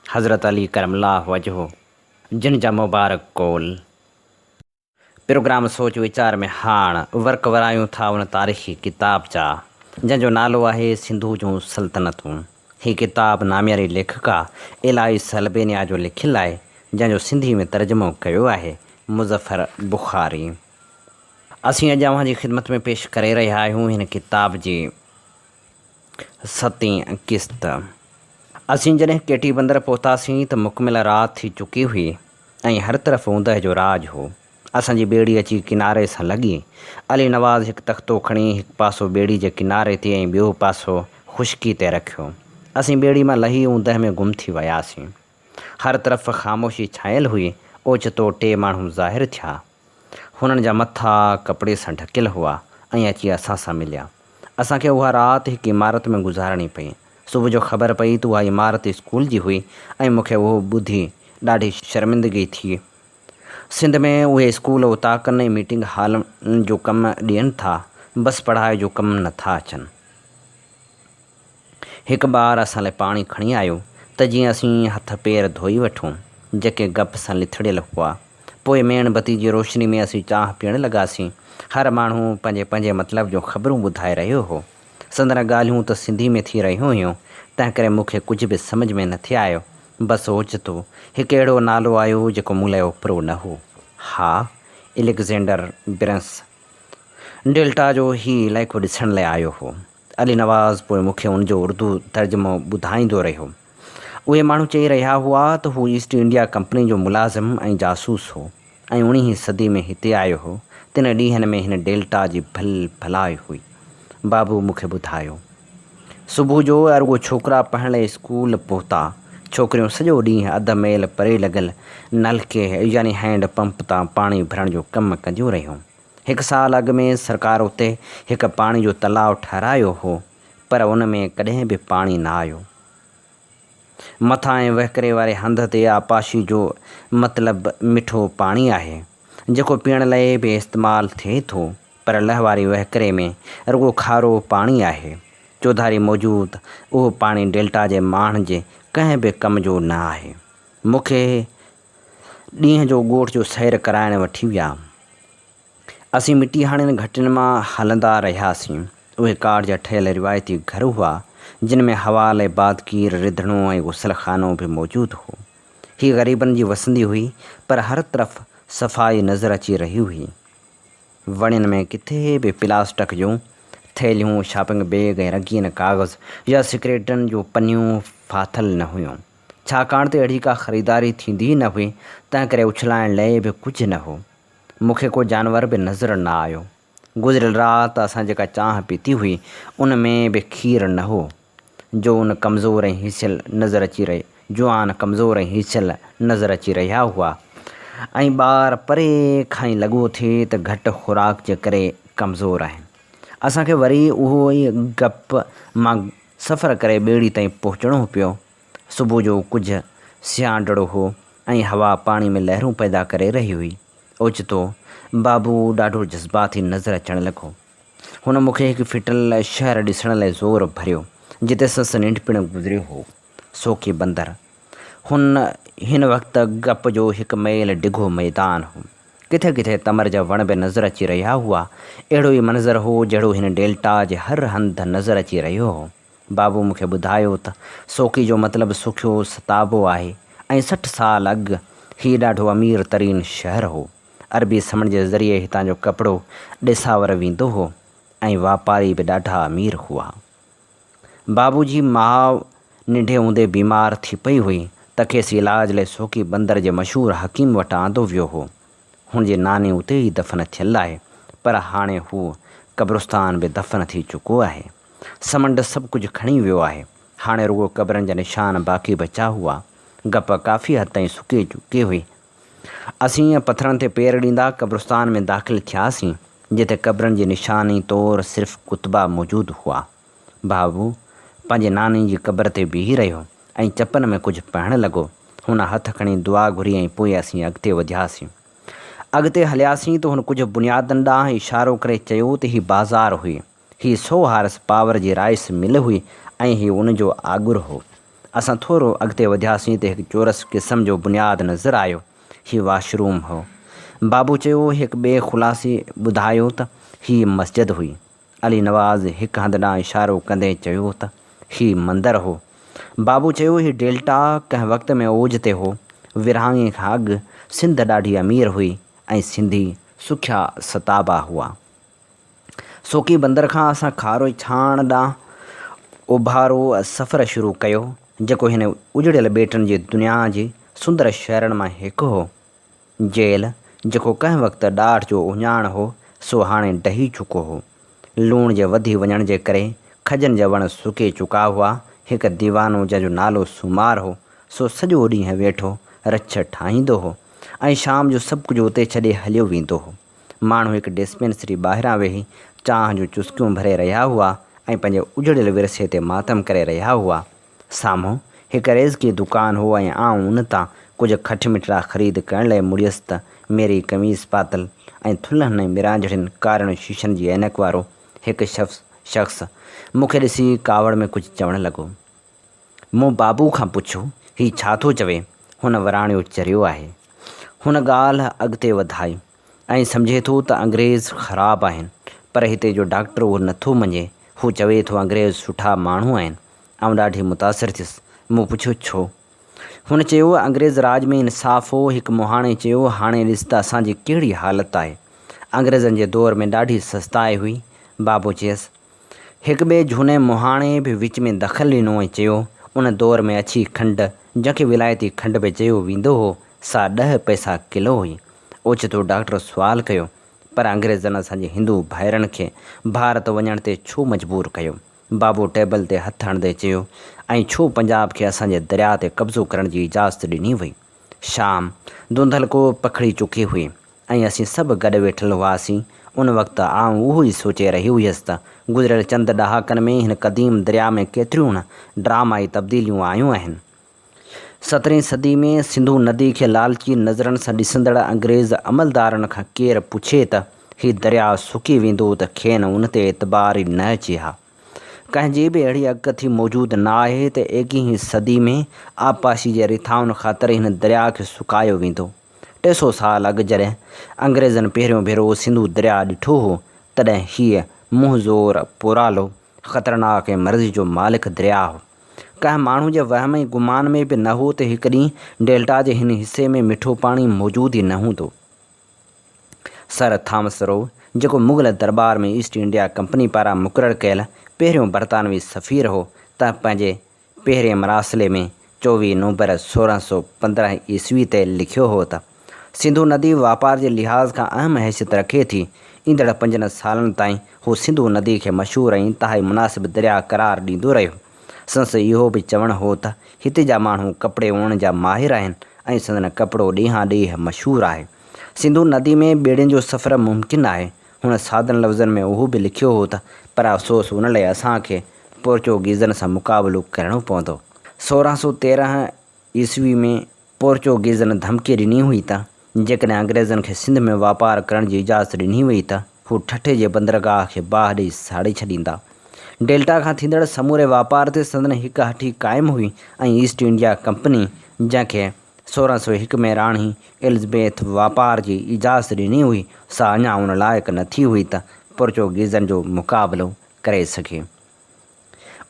हज़रत अली करमल्लाह वजहो जिन जा मुबारक कौल। प्रोग्राम सोच वीचार में हाणे वर्क वरायूं था उन तारीख़ी किताब जा जंहिंजो नालो आहे सिंधू जूं सल्तनतूं। हीअ किताब नामियारी लेखका इलाही सलबेनिया जो लिखियलु आहे, जंहिंजो सिंधी में तर्जुमो कयो आहे मुज़फ़र बुख़ारी। असीं अॼु अव्हांजी ख़िदमत में पेश करे रहिया आहियूं हिन किताब जी 7वीं क़िस्त। असीं जॾहिं केटी बंदर पहुतासीं त मुकमिल राति थी चुकी हुई ऐं हर तरफ़ ऊंदहि जो राज हो। असांजी ॿेड़ी अची किनारे सां लॻी। अली नवाज़ हिकु तख़्तो खणी हिकु पासो ॿेड़ी जे किनारे ते ऐं ॿियो पासो ख़ुश्की ते रखियो। असीं ॿेड़ी मां लही ऊंदहि में गुम थी वियासीं। हर तरफ़ ख़ामोशी छायल हुई। ओचितो 2 माण्हू ज़ाहिर थिया। हुननि जा मथा कपिड़े सां ढकियल हुआ ऐं अची असां सां मिलिया। असांखे उहा राति हिकु इमारत में गुज़ारणी पई। सुबुह जो ख़बर पई त उहा इमारत स्कूल जी हुई ऐं मूंखे उहो ॿुधी ॾाढी शर्मिंदगी थी। सिंध में उहे स्कूल उताकनि ऐं मीटिंग हॉलनि जो कमु ॾियनि था, बसि पढ़ाई जो कमु नथा अचनि। हिकु ॿार असां लाइ पाणी खणी आयो त जीअं असीं हथ पेर धोई वठूं, जेके गप सां लिथड़ियल हुआ। पोइ मेणबती जी रोशनी में असीं चांहि पीअण लॻासीं। हर माण्हू पंहिंजे पंहिंजे मतिलब जो ख़बरूं ॿुधाए रहियो हो। संदन ॻाल्हियूं त सिंधी में थी रहियूं हुयूं, तंहिं करे मूंखे कुझु बि सम्झ में न थे आयो। बसि ओचितो हिकु अहिड़ो नालो आयो जेको मूं लाइ ओपिरो न हो। हा, एलेक्जेंडर ब्रिंस डेल्टा जो ही इलाइक़ो ॾिसण लाइ आयो हो। अली नवाज़ पोइ मूंखे उनजो उर्दू तर्जुमो ॿुधाईंदो रहियो। उहे माण्हू चई रहिया हुआ त हू ईस्ट इंडिया कंपनी जो मुलाज़िम ऐं जासूस हो ऐं 19वीं सदी में हिते आयो हो। तिन ॾींहंनि में हिन डेल्टा जी भलाई हुई। बाबू मूंखे ॿुधायो। सुबुह जो अरुगो छोकिरा पढ़ण लाइ स्कूल पहुता। छोकिरियूं सॼो ॾींहुं अधु मैल परे लॻल नलके यानी हैंड पंप तां पाणी भरण जो कमु कंदियूं रहियूं। हिकु साल अॻु में सरकार उते हिकु पाणी जो तलाउ ठाहिरायो हो, पर उन में कॾहिं बि पाणी न आयो। मथां ऐं वहकरे वारे हंध ते आपाशी जो मतिलबु मिठो पाणी आहे, जेको पीअण लाइ बि इस्तेमालु थिए थो, पर लहवारी वहकरे में रुॻो खारो पाणी आहे। चौधारी मौजूदु उहो पाणी डेल्टा जे माण्हुनि जे कंहिं बि कम जो न आहे। मूंखे ॾींहं जो ॻोठ जो सैर कराइण वठी विया। असीं मिटी हाणियुनि घटियुनि मां हलंदा रहियासीं। उहे काठ जा ठहियल रिवायती घर हुआ, जिन में हवा लाइ बादकीर रिधणो ऐं गुसलखानो बि मौजूदु हो। हीअ ग़रीबनि जी वसंदी हुई, पर हर तरफ़ सफ़ाई नज़र अची रही हुई। वणियुनि में किथे बि प्लास्टिक जूं थैलियूं, शॉपिंग बैग ऐं रंगीन कागज़ या सिगरेटनि जूं पनियूं फाथल न हुयूं, छाकाणि त अहिड़ी का ख़रीदारी थींदी न हुई। तंहिं करे उछलाइण लाइ बि कुझु न हो। मूंखे को जानवर बि नज़र न आयो। गुज़िरियल राति असां जेका चांहि पीती हुई, उन में बि खीर न हो। जवान कमज़ोर ऐं हिसियल नज़र अची रहिया हुआ ऐं ॿार परे खां ई लॻो थिए त घटि खुराक जे करे कमज़ोर आहिनि। असांखे वरी उहो ई गप मां सफ़र करे ॿेड़ी ताईं पहुचणो पियो। सुबुह जो कुझु सियाणड़ो हो ऐं हवा पाणी में लहरूं पैदा करे रही हुई। ओचितो बाबू ॾाढो जज़्बाती नज़र अचणु लॻो। हुन मूंखे हिकु फिटल शहर ॾिसण लाइ ज़ोर भरियो, जिते ससु नंढपिणु गुज़रियो हो, सोकी बंदर। हिन वक़्तु गप जो हिकु मैल डिघो मैदान हो। किथे किथे तमर जा वण बि नज़र अची रहिया हुआ। अहिड़ो ई मंज़र हो जहिड़ो हिन डेल्टा जे हर हंधि नज़र अची रहियो हो। बाबू मूंखे ॿुधायो त सोकी जो मतिलबु सुखियो सताबो आहे ऐं 60 साल अॻु हीउ ॾाढो अमीर तरीन शहरु हो। अरबी समुंड जे ज़रिए हितां जो कपिड़ो ॾेसावर वेंदो हो ऐं वापारी बि ॾाढा अमीर हुआ। बाबू जी माउ निंढे हूंदे बीमार थी पई हुई त खेसि इलाज लाइ सोकी बंदर जे मशहूरु हकीम वटि आंदो वियो हो। हुनजी नानी उते ई दफ़न थियल आहे, पर हाणे हू क़ब्रिस्तान बि दफ़न थी चुको आहे। समुंड सभु कुझु खणी वियो आहे। हाणे रुॻो क़बरनि जा निशान बाक़ी बचा हुआ। गप काफ़ी हद ताईं सुकी चुकी हुई। असीं पथरनि ते पेर ॾींदा क़ब्रिस्तान में दाख़िल थियासीं, जिते क़बरनि जी निशानी तौरु सिर्फ़ु कुतबा मौजूदु हुआ। बाबू पंहिंजे नानी जी क़बर ते बीही रहियो ऐं चपनि में कुझु पाइणु लॻो। हुन हथ खणी दुआ घुरी ऐं पोइ असीं अॻिते वधियासीं। अॻिते हलियासीं त हुन कुझु बुनियादनि ॾांहुं इशारो करे चयो त हीअ बाज़ार हुई, हीअ 100 horse power G rice mill हुई ऐं हीअ उनजो आगुर हो। असां थोरो अॻिते वधियासीं त हिकु चोरस क़िस्म जो बुनियादु नज़र आयो। हीअ वॉशरूम हो। बाबू चयो। हिकु ॿिए ख़ुलासी ॿुधायो त हीअ मस्जिद हुई। अली नवाज़ हिकु हंधि ॾांहुं इशारो कंदे चयो त हीअ मंदरु हो। बाबू चयो हीअ डेल्टा कंहिं वक़्त में ओज ते हो। विरहाङे खां अॻु सिंध ॾाढी अमीर हुई ऐं सिंधी सुखिया सताबा हुआ। सोकी बंदर खां असां खारो छाण ॾांहुं उभारो सफ़र शुरू कयो, जेको हिन उजड़ियल ॿेटनि जी दुनिया जे सुंदर शहरनि मां हिकु हो। जेल, जेको कंहिं वक़्तु ॾाढ जो उञाण हो, सो हाणे ढही चुको हो। लूण जे वधी वञण जे करे खजनि जा वण सुके चुका हुआ। हिकु दीवानो जंहिंजो नालो सुमार हो, सो सॼो ॾींहुं वेठो रछ ठाहींदो हो ऐं शाम जो सभु कुझु उते छॾे हलियो वेंदो हो। माण्हू हिकु डिस्पेंसरी ॿाहिरां वेही चांहि जूं चुस्कियूं भरे रहिया हुआ ऐं पंहिंजे उजड़ियल विरसे ते मातम करे रहिया हुआ। साम्हूं हिकु रेज़की दुकानु हो ऐं आउं उन तां कुझु खटमिठड़ा ख़रीद करण लाइ मुड़ियसि त मेरी कमीज़ पातल ऐं थुल्हनि ऐं मिरांजड़ियुनि कारियुनि शीशनि जी ऐनक वारो हिकु शख़्स मूंखे ॾिसी कावड़ में कुझु चवणु लॻो। मूं बाबू खां पुछियो, हीउ छा थो चवे? हुन वराणियो चरियो आहे। हुन ॻाल्हि अॻिते वधाई ऐं सम्झे थो त अंग्रेज़ ख़राबु आहिनि, पर हिते जो डॉक्टर उहो नथो मञे। हू चवे थो अंग्रेज़ सुठा माण्हू आहिनि। आउं ॾाढी मुतासिर थियुसि। मूं पुछियो, छो? हुन चयो, अंग्रेज़ राज में इंसाफ़ हो। हिकु मुहाणे चयो, हाणे ॾिस त असांजी कहिड़ी हालति आहे। अंग्रेज़नि जे दौर में ॾाढी सस्ताई हुई। बाबू चयसि। हिकु ॿिए झूने मुहाणे बि विच में दख़ल ॾिनो ऐं चयो, उन दौर में अछी खंडु, जंहिंखे विलायती खंडु बि चयो वेंदो हो, सा 10 पैसा किलो हुई। ओचितो डॉक्टर सुवालु कयो, पर अंग्रेज़नि असांजे हिंदू भाइरनि खे भारत वञण ते छो मजबूर कयो? बाबू टेबल ते हथु हणंदे चयो, ऐं छो पंजाब खे असांजे दरिया ते कब्ज़ो करण जी इजाज़त ॾिनी वई? शाम धुंधल को पखड़ी चुकी हुई ऐं असीं सभु गॾु वेठल हुआसीं। उन वक़्तु आउं उहो ई सोचे रही हुयसि त गुज़िरियल चंद ॾहाकनि में हिन क़दीम दरिया में केतिरियूं ड्रामाई तब्दीलियूं आयूं आहिनि। 17वीं सदी में सिंधु नदी खे लालची नज़रनि सां ॾिसंदड़ अंग्रेज़ अमलदारनि खां केरु पुछे त हीउ दरिया सुकी वेंदो त खेनि उन ते एतबार ई न अचे हा। कंहिंजी बि अहिड़ी अगकथी मौजूदु न आहे त 21वीं सदी में आबपाशी जे रिथाउनि ख़ातिर हिन दरिया खे सुकायो वेंदो। 200 साल अॻु जॾहिं अंग्रेज़नि पहिरियों भेरो सिंधु दरिया ॾिठो हो, तॾहिं हीअ मुंहुंज़ोर पुरालो ख़तरनाक ऐं मर्ज़ी जो मालिक दरिया हो। कंहिं माण्हू जे वहम ऐं गुमान में बि न हो त हिकु ॾींहुं डेल्टा जे हिन हिसे में मिठो पाणी मौजूदु ई न हूंदो। सर थॉमस रो, जेको मुग़ल दरबार में ईस्ट इंडिया कंपनी पारां मुक़ररु कयल पहिरियों बरतानवी सफ़ीर हो, त पंहिंजे पहिरें मरासिले में 24 नवंबर 1615 ईस्वी ते लिखियो हो त सिंधु नदी वापार जे लिहाज़ खां अहम हैसियत रखे थी। ईंदड़ 5 सालनि ताईं हू सिंधु नदी खे मशहूरु ऐं इंतिहाई मुनासिबु दरिया क़रार ॾींदो रहियो। संदसि इहो बि चवणु हो त हिते जा माण्हू कपिड़े उणण जा माहिर आहिनि ऐं संदन कपिड़ो ॾींहां ॾींहुं मशहूरु आहे। सिंधु नदी में ॿेड़ियुनि जो सफ़र मुमकिन आहे। हुन सादनि लफ़्ज़नि में उहो बि लिखियो हो त पर अफ़सोस उन लाइ असांखे पोर्चुगीज़नि सां मुक़ाबिलो करणो पवंदो। 1613 ईस्वी में पोर्चुगीज़नि धमकी ॾिनी हुई त जेकॾहिं अंग्रेज़नि खे सिंध में वापारु करण जी इजाज़त ॾिनी वई त हू ठठे जे बंदरगाह खे बाहि ॾेई साड़े छॾींदा। डेल्टा खां थींदड़ समूरे वापार ते संदन हिकु हठी क़ाइमु हुई ऐं ईस्ट इंडिया कंपनी, जंहिंखे 1601 में राणी एलिज़ाबेथ वापार जी इजाज़त ॾिनी हुई, सा अञा उन लाइक़ु न थी हुई त पोर्चुगीज़नि जो मुक़ाबिलो करे सघे।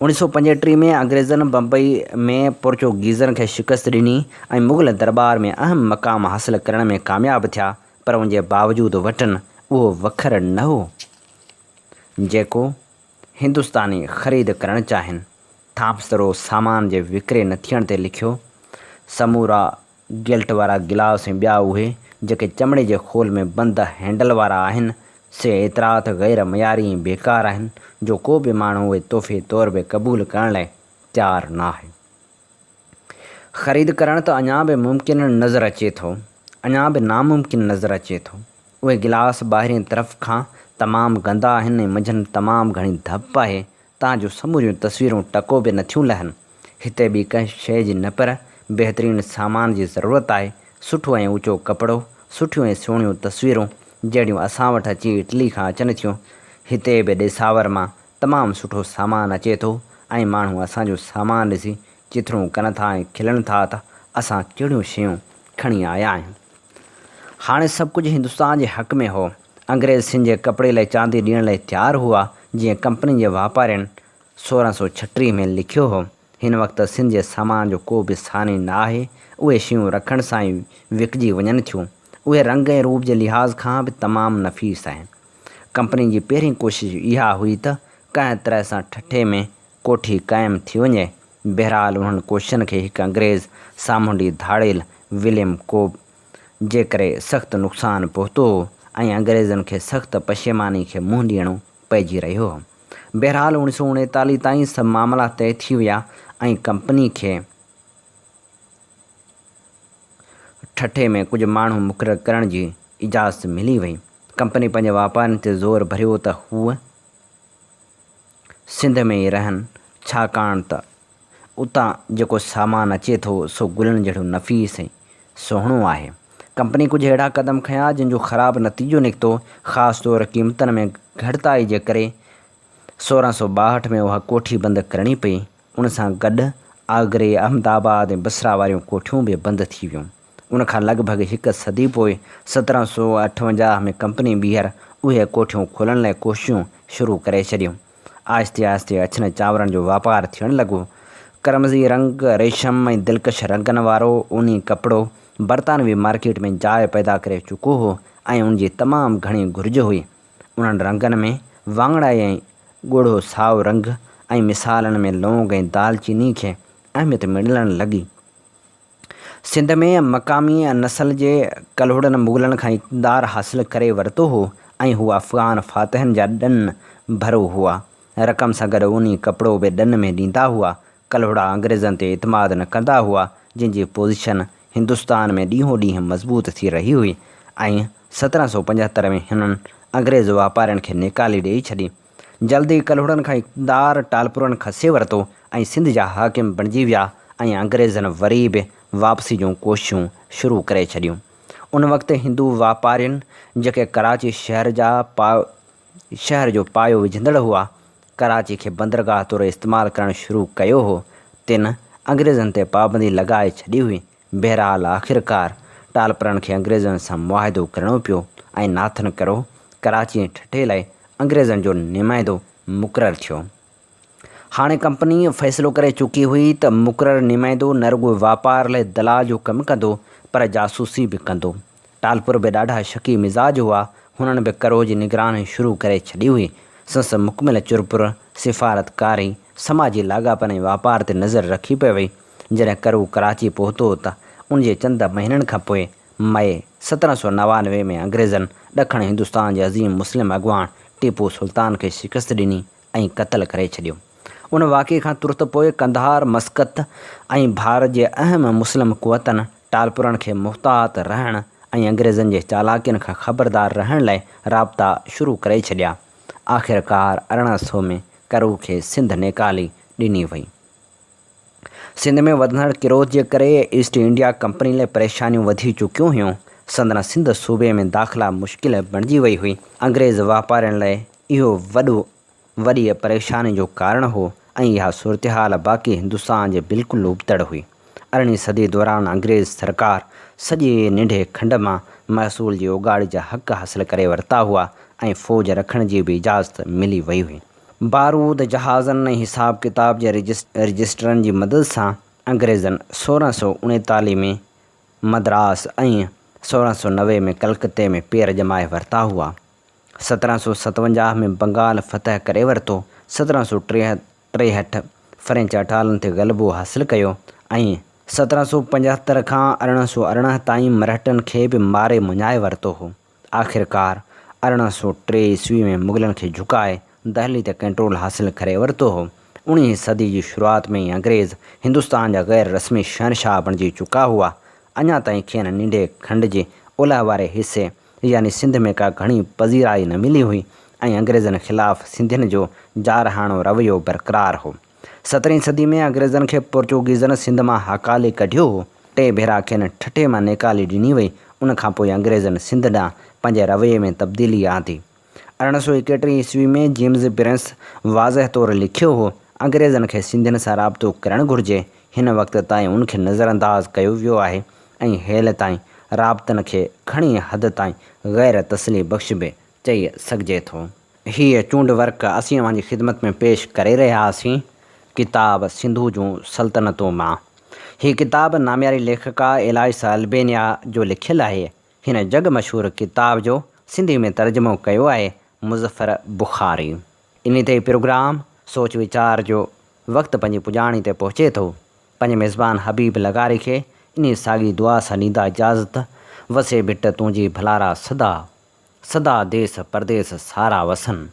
1935 में अंग्रेज़नि बम्बई में पोर्चुगीज़नि खे शिकस्त ॾिनी ऐं मुग़ल दरबार में अहम मक़ाम हासिलु करण में कामयाबु थिया, पर उन जे बावजूदु वटनि उहो वखर न हो जेको हिंदुस्तानी ख़रीद करणु चाहिनि। थॉमस रो सामान जे विकिरे न थियण ते लिखियो, समूरा गिल्ट वारा गिलास ऐं ॿिया उहे जेके चमड़े जे खोल में बंदि हैंडल वारा आहिनि, से एतिरा त ग़ैर मयारी ऐं बेकार आहिनि जो को बि माण्हू उहे तोहफ़े तौर पे क़बूलु करण लाइ तयारु न आहे। ख़रीद करणु त अञा बि मुमकिन नज़र अचे थो, अञा बि नामुमकिन नज़र अचे थो। उहे गिलास ॿाहिरीं तरफ़ खां तमामु गंदा आहिनि ऐं मंझंदि तमामु घणी धप आहे। तव्हांजो समूरियूं तस्वीरूं टको बि नथियूं लहनि। हिते बि कंहिं शइ जी न पर बहितरीनु सामान जी ज़रूरत आहे। सुठो ऐं ऊचो कपिड़ो, सुठियूं ऐं सुहिणियूं तस्वीरूं जहिड़ियूं असां वटि अची इटली खां अचनि थियूं। हिते बि ॾिसावर मां तमामु सुठो सामान अचे थो ऐं माण्हू असांजो सामान ॾिसी चिथरूं कनि था ऐं खिलनि था त असां कहिड़ियूं शयूं खणी आया आहियूं। हाणे सभु कुझु हिंदुस्तान जे हक़ में हो। अंग्रेज़ सिंध जे कपिड़े लाइ चांदी ॾियण लाइ तयारु हुआ, जीअं कंपनी जे वापारियुनि 1636 में लिखियो हो। हिन वक़्तु सिंध जे सामान जो को बि सानी न आहे। उहे शयूं रखण सां ई विकिजी वञनि थियूं। उहे रंग ऐं रूप जे लिहाज़ खां बि तमामु नफ़ीस आहिनि। कंपनी जी पहिरीं कोशिशि इहा हुई त कंहिं तरह सां ठठे में कोठी क़ाइमु थी वञे। बहरहाल उन्हनि कोशिशनि खे हिकु अंग्रेज़ सामूंडी धाड़ेल विलियम कोब जे करे सख़्तु नुक़सानु पहुतो हो ऐं अंग्रेज़नि खे सख़्तु पशेमानी खे मुंहुं ॾियणो पइजी रहियो हो। बहरहाल 1939 ताईं सभु मामला तइ थी विया ऐं कंपनी खे ठठे में कुझु माण्हू मुक़ररु करण जी इजाज़त मिली वई। कंपनी पंहिंजे वापारनि ते ज़ोर भरियो त हूअ सिंध में ई रहनि, छाकाणि त उतां जेको सामान अचे थो सो गुलनि जहिड़ो नफ़ीस ऐं सुहिणो आहे। कंपनी कुझु अहिड़ा क़दम खयां जिन जो ख़राबु नतीजो निकितो। ख़ासि तौरु क़ीमतनि में घटिताई जे करे 1662 में उहा कोठी बंदि करणी पई। उन सां गॾु आगरे, अहमदाबाद ऐं बसरा वारियूं कोठियूं बि बंदि थी वियूं। उनखां लॻभॻि हिकु सदी पोइ 1758 में कंपनी ॿीहर उहे कोठियूं खोलण लाइ कोशिशूं शुरू करे छॾियूं। आहिस्ते आहिस्ते अछनि चांवरनि जो वापारु थियणु लॻो। करमज़ी रंग, रेशम ऐं दिलकश रंगनि वारो ऊनी कपिड़ो बरतानवी मार्केट में जाइ पैदा करे चुको हो ऐं उनजी तमामु घणी घुर्ज हुई। उन्हनि रंगनि में वाङणाई ऐं ॻोढ़ो साओ रंग ऐं मिसालनि में लौंग ऐं दालचीनी खे अहमियत मिलणु लॻी। सिंध में मक़ामी नस्ल जे कल्होड़नि मुग़लनि खां इक़्तिदार हासिलु करे वरितो हो ऐं हू अफ़गान फ़ातिहनि जा ॾन भरो हुआ। रक़म सां गॾु ऊनी कपिड़ो बि ॾन में ॾींदा हुआ। कल्होड़ा अंग्रेज़नि ते इतमाद न कंदा हुआ, जंहिंजी पोज़ीशन हिंदुस्तान में ॾींहों ॾींहुं मज़बूत थी रही हुई ऐं 1775 में हिननि अंग्रेज़ वापारियुनि खे निकाली ॾेई छॾी। जल्दी कल्होड़नि खां इक़्तिदार टालपुरनि खसे वरितो ऐं सिंध जा हाकिम बणिजी विया ऐं अंग्रेज़नि वरी बि वापसी जूं कोशिशूं शुरू करे छॾियूं। उन वक़्तु हिंदू वापारियुनि जेके कराची शहर जो पायो विझंदड़ हुआ, कराची खे बंदरगाह तौरु इस्तेमालु करणु शुरू कयो हो, तिन अंग्रेज़नि ते पाबंदी लॻाए छॾी हुई। बहरहाल आख़िरकार टालपुरनि खे अंग्रेज़नि सां मुआहिदो करणो पियो ऐं नाथन करो कराची ऐं ठठे लाइ अंग्रेज़नि जो नुमाइंदो मुक़ररु थियो। हाणे कंपनी फ़ैसिलो करे चुकी हुई त मुक़ररु नुमाइंदो न रुॻो वापार लाइ दलाल जो कमु कंदो पर जासूसी बि कंदो। टालपुर बि ॾाढा शकी मिज़ाज हुआ। हुननि बि करो जी निगरानी शुरू करे छॾी हुई। संस मुकमिल चुरपुर, सिफ़ारतकारी, समाजी लाॻापन ऐं वापार ते नज़र रखी पई वई। जॾहिं करो कराची पहुतो त उनजे चंद महीननि खां पोइ मई 1799 में अंग्रेज़नि ॾखण हिंदुस्तान जे अज़ीम मुस्लिम अॻवान टीपू सुल्तान खे शिकस्त ॾिनी ऐं क़त्ल करे छॾियो। उन वाक़े खां तुर्त पोइ कंधार, मस्कत ऐं भारत जे अहम मुस्लिम क़ुवतनि टालपुरनि खे मुहतात रहण ऐं अंग्रेज़नि जे चालाकियुनि खां ख़बरदार रहण लाइ राब्ता शुरू करे छॾिया। आख़िरकार 1800 में करो खे सिंध निकाली ॾिनी वई। सिंध में वधंदड़ किरोध जे करे ईस्ट इंडिया कंपनी लाइ परेशानियूं वधी चुकियूं हुयूं। संदन सिंध सूबे में दाख़िला मुश्किल बणिजी वई हुई। अंग्रेज़ वापारियुनि लाइ इहो वॾी परेशानी जो कारण हो ऐं इहा सूरतहाल बाक़ी हिंदुस्तान जे बिल्कुलु उबतड़ हुई। 18वीं सदी दौरान अंग्रेज़ सरकार सॼे नंढे खंड मां महसूल जी उगाड़ी जा हक़ हासिल करे वरिता हुआ ऐं फ़ौज रखण जी बि इजाज़त मिली वई हुई। बारूद, जहाज़नि ऐं हिसाब किताब जे रजिस्टरनि जी मदद सां अंग्रेज़नि 1639 में मद्रास ऐं 1690 में कलकत्ते में पेर जमाए वरिता हुआ। 1757 में बंगाल फ़तह करे वरितो। 1763 फ़्रेंच अटालनि ते ग़लबो हासिलु कयो ऐं 1775 खां 1818 ताईं मरहटनि खे बि मारे मुञाए वरितो हो। आख़िरकार 1803 ईस्वी में मुग़लनि खे झुकाए दहली ते कंट्रोल हासिलु करे वरितो हो। 19वीं सदी जी शुरूआति में ई अंग्रेज़ हिंदुस्तान जा ग़ैर रस्मी शहनशाह बणिजी चुका हुआ। अञा ताईं खेनि नंढे खंड जे ओलह वारे हिसे यानी सिंध में का घणी पज़ीराई न मिली हुई ऐं अंग्रेज़नि ख़िलाफ़ु सिंधियुनि जो जारहाणो रवैयो बरक़रार हो। 17वीं सदी में अंग्रेज़नि खे पोर्चुगीज़नि सिंध मां हकाले कढियो हो। 2 भेरा खेनि ठठे मां निकाली ॾिनी वई। उनखां पोइ अंग्रेज़नि सिंध ॾांहुं पंहिंजे रवैये में तब्दीली आंदी। 1831 ईस्वी में जेम्स ब्रिंस वाज़ह तौरु लिखियो हो, अंग्रेज़नि खे सिंधियुनि सां राब्तो करणु घुरिजे। हिन वक़्त ताईं उनखे नज़रअंदाज़ कयो वियो आहे ऐं हेल ताईं राब्तनि खे घणी हद ताईं ग़ैर तसली बख़्श बि चई सघिजे थो। हीअ चूंड वर्क असीं अव्हांजी ख़िदमत में पेश करे रहियासीं किताब सिंधू जूं सल्तनतूं मां। हीअ किताब नामियारी लेखका एलाइसा अल्बेनिया जो लिखियलु आहे। हिन जग मशहूरु किताब जो सिंधी में तर्जुमो कयो आहे मुज़फ़र बुख़ारी। इन ते प्रोग्राम सोच वीचार जो वक़्तु पंहिंजी पुॼाणी ते पहुचे थो। पंहिंजे मेज़बान हबीब लगारी खे इन साॻी दुआ सां ॾींदा इजाज़त। वसे भिट तुंहिंजी भलारा सदा सदा देस परदेस सारा वसन।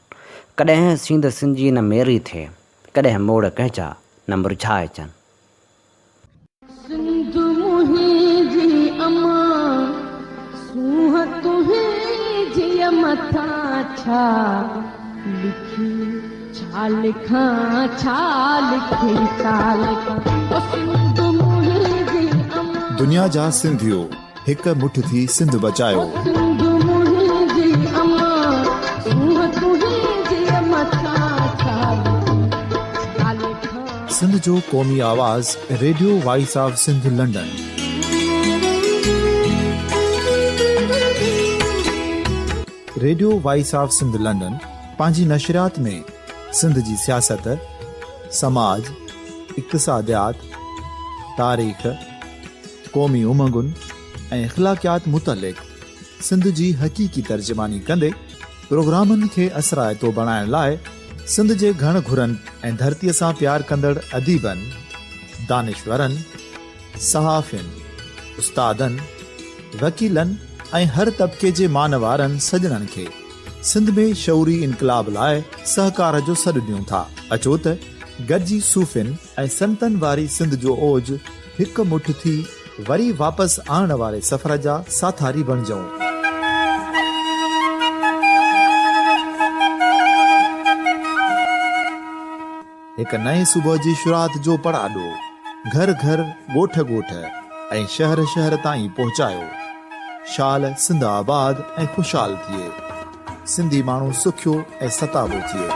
कॾहिं सिंध सिंधी न मेरी थिए, कॾहिं मोड़ कंहिंजा न मुरझाए अचनि। सिंध मुंहिंजी अमा सूंह तुंहिंजी अमत छा लिखी छा लिखां छा लिखी छा लिखां ओ सिंध मुंहिंजी अम्मा दुनिया जा सिंधियो हिक मुठ थी सिंध बचायो। ओ सिंध मुंहिंजी अम्मा सूंह तुंहिंजी मथां छा लिखी छा लिखां। सिंध जो क़ौमी आवाज़ radio voice of Sindh London. Radio voice of Sindh London पंहिंजी नशरियात में सिंध जी सियासत, समाज, इक़्तिसादियात, तारीख़, क़ौमी उमंगुनि ऐं इख़्लाक़ियात मुतलिक़ सिंध जी हक़ीक़ी तर्जुमानी कंदे प्रोग्रामनि खे असराइतो बणाइण लाइ सिंध जे घण घुरनि ऐं धरतीअ सां प्यार कंदड़ अदीबनि, दानिशवरनि, सहाफ़ियुनि, उस्तादनि, वकीलनि ऐं हर तबिके जे मानवारनि सजणनि खे सिंध में शऊरी इनक़लाब लाइ सहकार जो सॾु ॾियूं था। अचो त गॾिजी सूफ़ियुनि ऐं संतनि वारी सिंध जो ओज हिकु मुठ थी वरी वापसि आणण वारे सफ़र जा साथारी बणिजऊं। हिकु नए सुबुह जी शुरूआत जो पड़ाॾो घर घर, ॻोठ ॻोठ ऐं शहर शहर ताईं पहुचायो। शाल सिंध आबाद ऐं ख़ुशहाल थिए, सिंधी माण्हू सुखियो ऐं सताबो थिए।